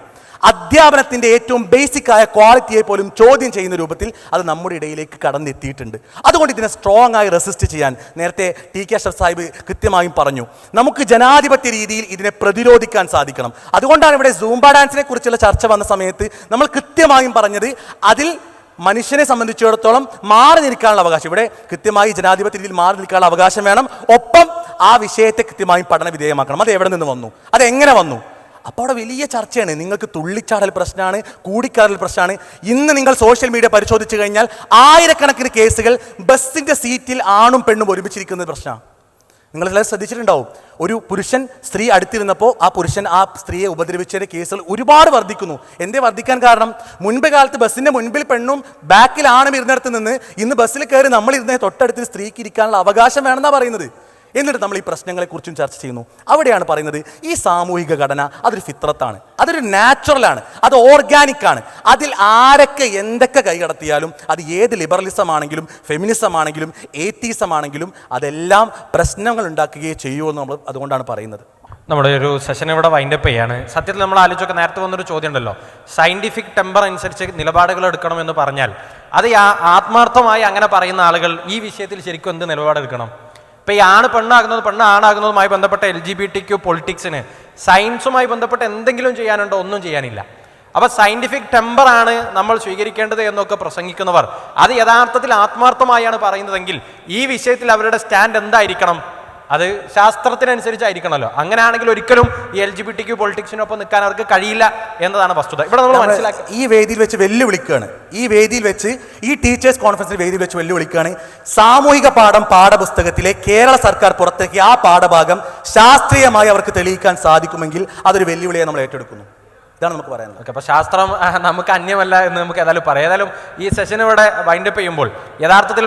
അധ്യാപനത്തിൻ്റെ ഏറ്റവും ബേസിക് ആയ ക്വാളിറ്റിയെ പോലും ചോദ്യം ചെയ്യുന്ന രൂപത്തിൽ അത് നമ്മുടെ ഇടയിലേക്ക് കടന്നെത്തിയിട്ടുണ്ട്. അതുകൊണ്ട് ഇതിനെ സ്ട്രോങ് ആയി റെസിസ്റ്റ് ചെയ്യാൻ നേരത്തെ TK അഷ്റഫ് സാഹിബ് കൃത്യമായും പറഞ്ഞു, നമുക്ക് ജനാധിപത്യ രീതിയിൽ ഇതിനെ പ്രതിരോധിക്കാൻ സാധിക്കണം. അതുകൊണ്ടാണ് ഇവിടെ സൂംബ ഡാൻസിനെ കുറിച്ചുള്ള ചർച്ച വന്ന സമയത്ത് നമ്മൾ കൃത്യമായും പറഞ്ഞത് അതിൽ മനുഷ്യനെ സംബന്ധിച്ചിടത്തോളം മാറി നിൽക്കാനുള്ള അവകാശം, ഇവിടെ കൃത്യമായി ജനാധിപത്യ രീതിയിൽ മാറി നിൽക്കാനുള്ള അവകാശം വേണം. ഒപ്പം ആ വിഷയത്തെ കൃത്യമായും പഠന വിധേയമാക്കണം. അത് എവിടെ നിന്ന് വന്നു, അതെങ്ങനെ വന്നു? അപ്പോൾ അവിടെ വലിയ ചർച്ചയാണ്. നിങ്ങൾക്ക് തുള്ളിച്ചാടൽ പ്രശ്നമാണ്, കൂടിക്കാറൽ പ്രശ്നമാണ്. ഇന്ന് നിങ്ങൾ സോഷ്യൽ മീഡിയ പരിശോധിച്ച് കഴിഞ്ഞാൽ ആയിരക്കണക്കിന് കേസുകൾ ബസ്സിൻ്റെ സീറ്റിൽ ആണും പെണ്ണും ഒരുമിച്ചിരിക്കുന്ന പ്രശ്നമാണ്. നിങ്ങൾ എല്ലാവരും ശ്രദ്ധിച്ചിട്ടുണ്ടാവും. ഒരു പുരുഷൻ സ്ത്രീ അടുത്തിരുന്നപ്പോൾ ആ പുരുഷൻ ആ സ്ത്രീയെ ഉപദ്രവിച്ചതിൻ്റെ കേസുകൾ ഒരുപാട് വർദ്ധിക്കുന്നു. എന്തേ വർദ്ധിക്കാൻ കാരണം? മുൻപ് കാലത്ത് ബസ്സിൻ്റെ മുൻപിൽ പെണ്ണും ബാക്കിൽ ആണും ഇരുന്നിടത്ത് നിന്ന് ഇന്ന് ബസ്സിൽ കയറി നമ്മൾ ഇരുന്ന തൊട്ടടുത്ത് സ്ത്രീക്ക് ഇരിക്കാനുള്ള അവകാശം വേണമെന്നാണ് പറയുന്നത്. എന്നിട്ട് നമ്മൾ ഈ പ്രശ്നങ്ങളെക്കുറിച്ചും ചർച്ച ചെയ്യുന്നു. അവിടെയാണ് പറയുന്നത് ഈ സാമൂഹിക ഘടന അതൊരു ഫിത്രത്താണ്, അതൊരു നാച്ചുറലാണ്, അത് ഓർഗാനിക്കാണ്. അതിൽ ആരൊക്കെ എന്തൊക്കെ കൈകടത്തിയാലും അത് ഏത് ലിബറലിസം ആണെങ്കിലും ഫെമിനിസം ആണെങ്കിലും ഏത്തീസം ആണെങ്കിലും അതെല്ലാം പ്രശ്നങ്ങൾ ഉണ്ടാക്കുകയേ ചെയ്യുമെന്ന് നമ്മൾ അതുകൊണ്ടാണ് പറയുന്നത്. നമ്മുടെ ഒരു സെഷൻ ഇവിടെ വൈൻഡപ്പ് ചെയ്യാണ്. സത്യത്തിൽ നമ്മൾ ആലോചിച്ചൊക്കെ നേരത്തെ വന്നൊരു ചോദ്യം ഉണ്ടല്ലോ, സയന്റിഫിക് ടെമ്പർ അനുസരിച്ച് നിലപാടുകൾ എടുക്കണമെന്ന് പറഞ്ഞാൽ അത് ആത്മാർത്ഥമായി അങ്ങനെ പറയുന്ന ആളുകൾ ഈ വിഷയത്തിൽ ശരിക്കും എന്ത് നിലപാടെടുക്കണം? ഇപ്പം ഈ ആണ് പെണ്ണാകുന്നത് പെണ്ണ് ആണാകുന്നതുമായി ബന്ധപ്പെട്ട LGBTQ പൊളിറ്റിക്സിന് സയൻസുമായി ബന്ധപ്പെട്ട് എന്തെങ്കിലും ചെയ്യാനുണ്ടോ? ഒന്നും ചെയ്യാനില്ല. അപ്പോൾ സയന്റിഫിക് ടെമ്പറാണ് നമ്മൾ സ്വീകരിക്കേണ്ടത് എന്നൊക്കെ പ്രസംഗിക്കുന്നവർ അത് യഥാർത്ഥത്തിൽ ആത്മാർത്ഥമായാണ് പറയുന്നതെങ്കിൽ ഈ വിഷയത്തിൽ അവരുടെ സ്റ്റാൻഡ് എന്തായിരിക്കണം? അത് ശാസ്ത്രത്തിനനുസരിച്ചായിരിക്കണമല്ലോ. അങ്ങനെയാണെങ്കിൽ ഒരിക്കലും ഈ LGBTQ പൊളിറ്റിക്സിനൊപ്പം നിൽക്കാൻ അവർക്ക് കഴിയില്ല എന്നതാണ് വസ്തുത. ഇവിടെ നമ്മൾ മനസ്സിലാക്കി ഈ വേദിയിൽ വെച്ച് വെല്ലുവിളിക്കുകയാണ്, ഈ വേദിയിൽ വെച്ച് ഈ ടീച്ചേഴ്സ് കോൺഫറൻസിൽ വേദിയിൽ വെച്ച് വെല്ലുവിളിക്കുകയാണ്. സാമൂഹിക പാഠം പാഠപുസ്തകത്തിലെ കേരള സർക്കാർ പുറത്തിറക്കിയ ആ പാഠഭാഗം ശാസ്ത്രീയമായി അവർക്ക് തെളിയിക്കാൻ സാധിക്കുമെങ്കിൽ അതൊരു വെല്ലുവിളിയെ നമ്മൾ ഏറ്റെടുക്കുന്നു. ഇതാണ് നമുക്ക് പറയാനുള്ളത്. ഓക്കെ, അപ്പോൾ ശാസ്ത്രം നമുക്ക് അന്യമല്ല എന്ന് നമുക്ക് ഏതായാലും പറയാം. ഏതായാലും ഈ സെഷൻ ഇവിടെ വൈൻഡപ്പ് ചെയ്യുമ്പോൾ യഥാർത്ഥത്തിൽ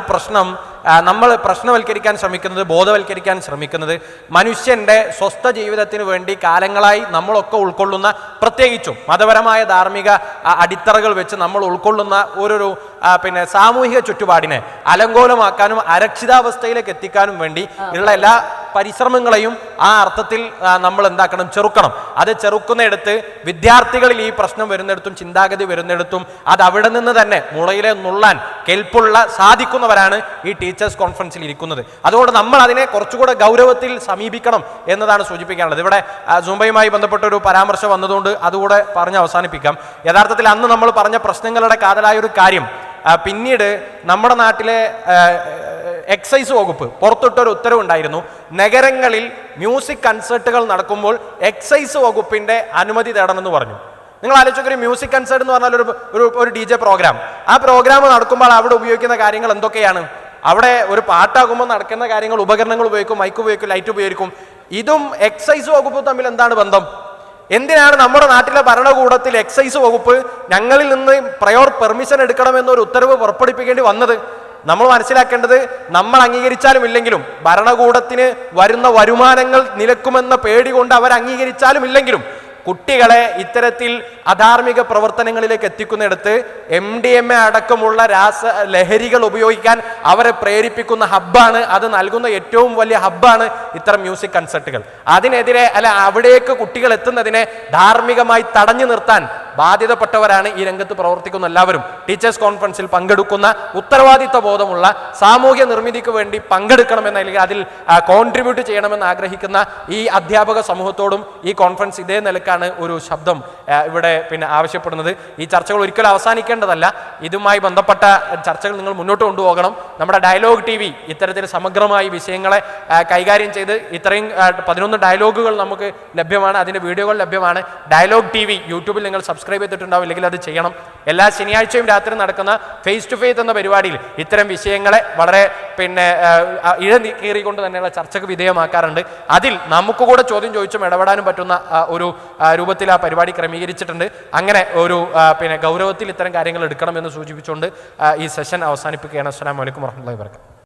നമ്മൾ പ്രശ്നവൽക്കരിക്കാൻ ശ്രമിക്കുന്നത്, ബോധവൽക്കരിക്കാൻ ശ്രമിക്കുന്നത് മനുഷ്യൻ്റെ സ്വസ്ഥ ജീവിതത്തിന് വേണ്ടി കാലങ്ങളായി നമ്മളൊക്കെ ഉൾക്കൊള്ളുന്ന, പ്രത്യേകിച്ചും മതപരമായ ധാർമ്മിക അടിത്തറകൾ വെച്ച് നമ്മൾ ഉൾക്കൊള്ളുന്ന ഓരോരോ സാമൂഹിക ചുറ്റുപാടിനെ അലങ്കോലമാക്കാനും അരക്ഷിതാവസ്ഥയിലേക്ക് എത്തിക്കാനും വേണ്ടി ഉള്ള എല്ലാ പരിശ്രമങ്ങളെയും ആ അർത്ഥത്തിൽ നമ്മൾ എന്താക്കണം, ചെറുക്കണം. അത് ചെറുക്കുന്നിടത്ത് വിദ്യാർത്ഥികളിൽ ഈ പ്രശ്നം വരുന്നിടത്തും ചിന്താഗതി വരുന്നിടത്തും അത് അവിടെ നിന്ന് തന്നെ മുളയിലെ നുള്ളാൻ കെൽപ്പുള്ള സാധിക്കുന്നവരാണ് ഈ ടീച്ചേഴ്സ് കോൺഫറൻസിൽ ഇരിക്കുന്നത്. അതുകൊണ്ട് നമ്മൾ അതിനെ കുറച്ചുകൂടെ ഗൗരവത്തിൽ സമീപിക്കണം എന്നതാണ് സൂചിപ്പിക്കാനുള്ളത്. ഇവിടെ സൂംബയുമായി ബന്ധപ്പെട്ട ഒരു പരാമർശം വന്നതുകൊണ്ട് അതുകൂടെ പറഞ്ഞ് അവസാനിപ്പിക്കാം. യഥാർത്ഥത്തിൽ അന്ന് നമ്മൾ പറഞ്ഞ പ്രശ്നങ്ങളുടെ കാതലായൊരു കാര്യം, പിന്നീട് നമ്മുടെ നാട്ടിലെ എക്സൈസ് വകുപ്പ് പുറത്തിട്ടൊരു ഉത്തരവുണ്ടായിരുന്നു. നഗരങ്ങളിൽ മ്യൂസിക് കൺസേർട്ടുകൾ നടക്കുമ്പോൾ എക്സൈസ് വകുപ്പിന്റെ അനുമതി തേടണമെന്ന് പറഞ്ഞു. നിങ്ങൾ ആലോചിച്ചൊരു മ്യൂസിക് കൺസേർട്ട് എന്ന് പറഞ്ഞാൽ ഒരു DJ പ്രോഗ്രാം. ആ പ്രോഗ്രാം നടക്കുമ്പോൾ അവിടെ ഉപയോഗിക്കുന്ന കാര്യങ്ങൾ എന്തൊക്കെയാണ്? അവിടെ ഒരു പാട്ടാകുമ്പോൾ നടക്കുന്ന കാര്യങ്ങൾ, ഉപകരണങ്ങൾ ഉപയോഗിക്കും, മൈക്ക് ഉപയോഗിക്കും, ലൈറ്റ് ഉപയോഗിക്കും. ഇതും എക്സൈസ് വകുപ്പും തമ്മിൽ എന്താണ് ബന്ധം? എന്തിനാണ് നമ്മുടെ നാട്ടിലെ ഭരണകൂടത്തിൽ എക്സൈസ് വകുപ്പ് ഞങ്ങളിൽ നിന്ന് പ്രയോർ പെർമിഷൻ എടുക്കണമെന്നൊരു ഉത്തരവ് പുറപ്പെടുപ്പിക്കേണ്ടി വന്നത്? നമ്മൾ മനസ്സിലാക്കേണ്ടത്, നമ്മൾ അംഗീകരിച്ചാലും ഇല്ലെങ്കിലും ഭരണകൂടത്തിന് വരുന്ന വരുമാനങ്ങൾ നിലക്കുമെന്ന പേടി കൊണ്ട് അവർ അംഗീകരിച്ചാലും ഇല്ലെങ്കിലും കുട്ടികളെ ഇത്തരത്തിൽ അധാർമിക പ്രവർത്തനങ്ങളിലേക്ക് എത്തിക്കുന്നിടത്ത് MDMA അടക്കമുള്ള ലഹരികൾ ഉപയോഗിക്കാൻ അവരെ പ്രേരിപ്പിക്കുന്ന ഹബ്ബാണ്, അത് നൽകുന്ന ഏറ്റവും വലിയ ഹബ്ബാണ് ഇത്തരം മ്യൂസിക് കൺസേർട്ടുകൾ. അതിനെതിരെ അവിടേക്ക് കുട്ടികൾ എത്തുന്നതിനെ ധാർമ്മികമായി തടഞ്ഞു നിർത്താൻ ബാധ്യതപ്പെട്ടവരാണ് ഈ രംഗത്ത് പ്രവർത്തിക്കുന്ന എല്ലാവരും. ടീച്ചേഴ്സ് കോൺഫറൻസിൽ പങ്കെടുക്കുന്ന ഉത്തരവാദിത്വ ബോധമുള്ള, സാമൂഹ്യ നിർമ്മിതിക്ക് വേണ്ടി പങ്കെടുക്കണമെന്ന, അല്ലെങ്കിൽ അതിൽ കോൺട്രിബ്യൂട്ട് ചെയ്യണമെന്ന് ആഗ്രഹിക്കുന്ന ഈ അധ്യാപക സമൂഹത്തോടും ഈ കോൺഫറൻസ് ഇതേ നിലക്കാണ് ഒരു ശബ്ദം ഇവിടെ ആവശ്യപ്പെടുന്നത്. ഈ ചർച്ചകൾ ഒരിക്കലും അവസാനിക്കേണ്ടതല്ല. ഇതുമായി ബന്ധപ്പെട്ട ചർച്ചകൾ നിങ്ങൾ മുന്നോട്ട് കൊണ്ടുപോകണം. നമ്മുടെ ഡയലോഗ് TV ഇത്തരത്തിൽ സമഗ്രമായി വിഷയങ്ങളെ കൈകാര്യം ചെയ്ത് ഇത്രയും 11 ഡയലോഗുകൾ നമുക്ക് ലഭ്യമാണ്, അതിൻ്റെ വീഡിയോകൾ ലഭ്യമാണ്. ഡയലോഗ് TV യൂട്യൂബിൽ നിങ്ങൾ സബ്സ്ക്രൈബ് ചെയ്തിട്ടുണ്ടാവും, ഇല്ലെങ്കിൽ അത് ചെയ്യണം. എല്ലാ ശനിയാഴ്ചയും രാത്രി നടക്കുന്ന ഫേസ് ടു ഫേസ് എന്ന പരിപാടിയിൽ ഇത്തരം വിഷയങ്ങളെ വളരെ ഇഴകീറിക്കൊണ്ട് തന്നെയുള്ള ചർച്ചയ്ക്ക് വിധേയമാക്കാറുണ്ട്. അതിൽ നമുക്ക് കൂടെ ചോദ്യം ചോദിച്ചും ഇടപെടാനും പറ്റുന്ന ഒരു രൂപത്തിൽ ആ പരിപാടി ക്രമീകരിച്ചിട്ടുണ്ട്. അങ്ങനെ ഒരു ഗൗരവത്തിൽ ഇത്തരം കാര്യങ്ങൾ എടുക്കണമെന്ന് സൂചിപ്പിച്ചുകൊണ്ട് ഈ സെഷൻ അവസാനിപ്പിക്കുകയാണ്. അസ്സലാമു അലൈക്കും വറഹ്മത്തുള്ളാഹി വബറകാതുഹു.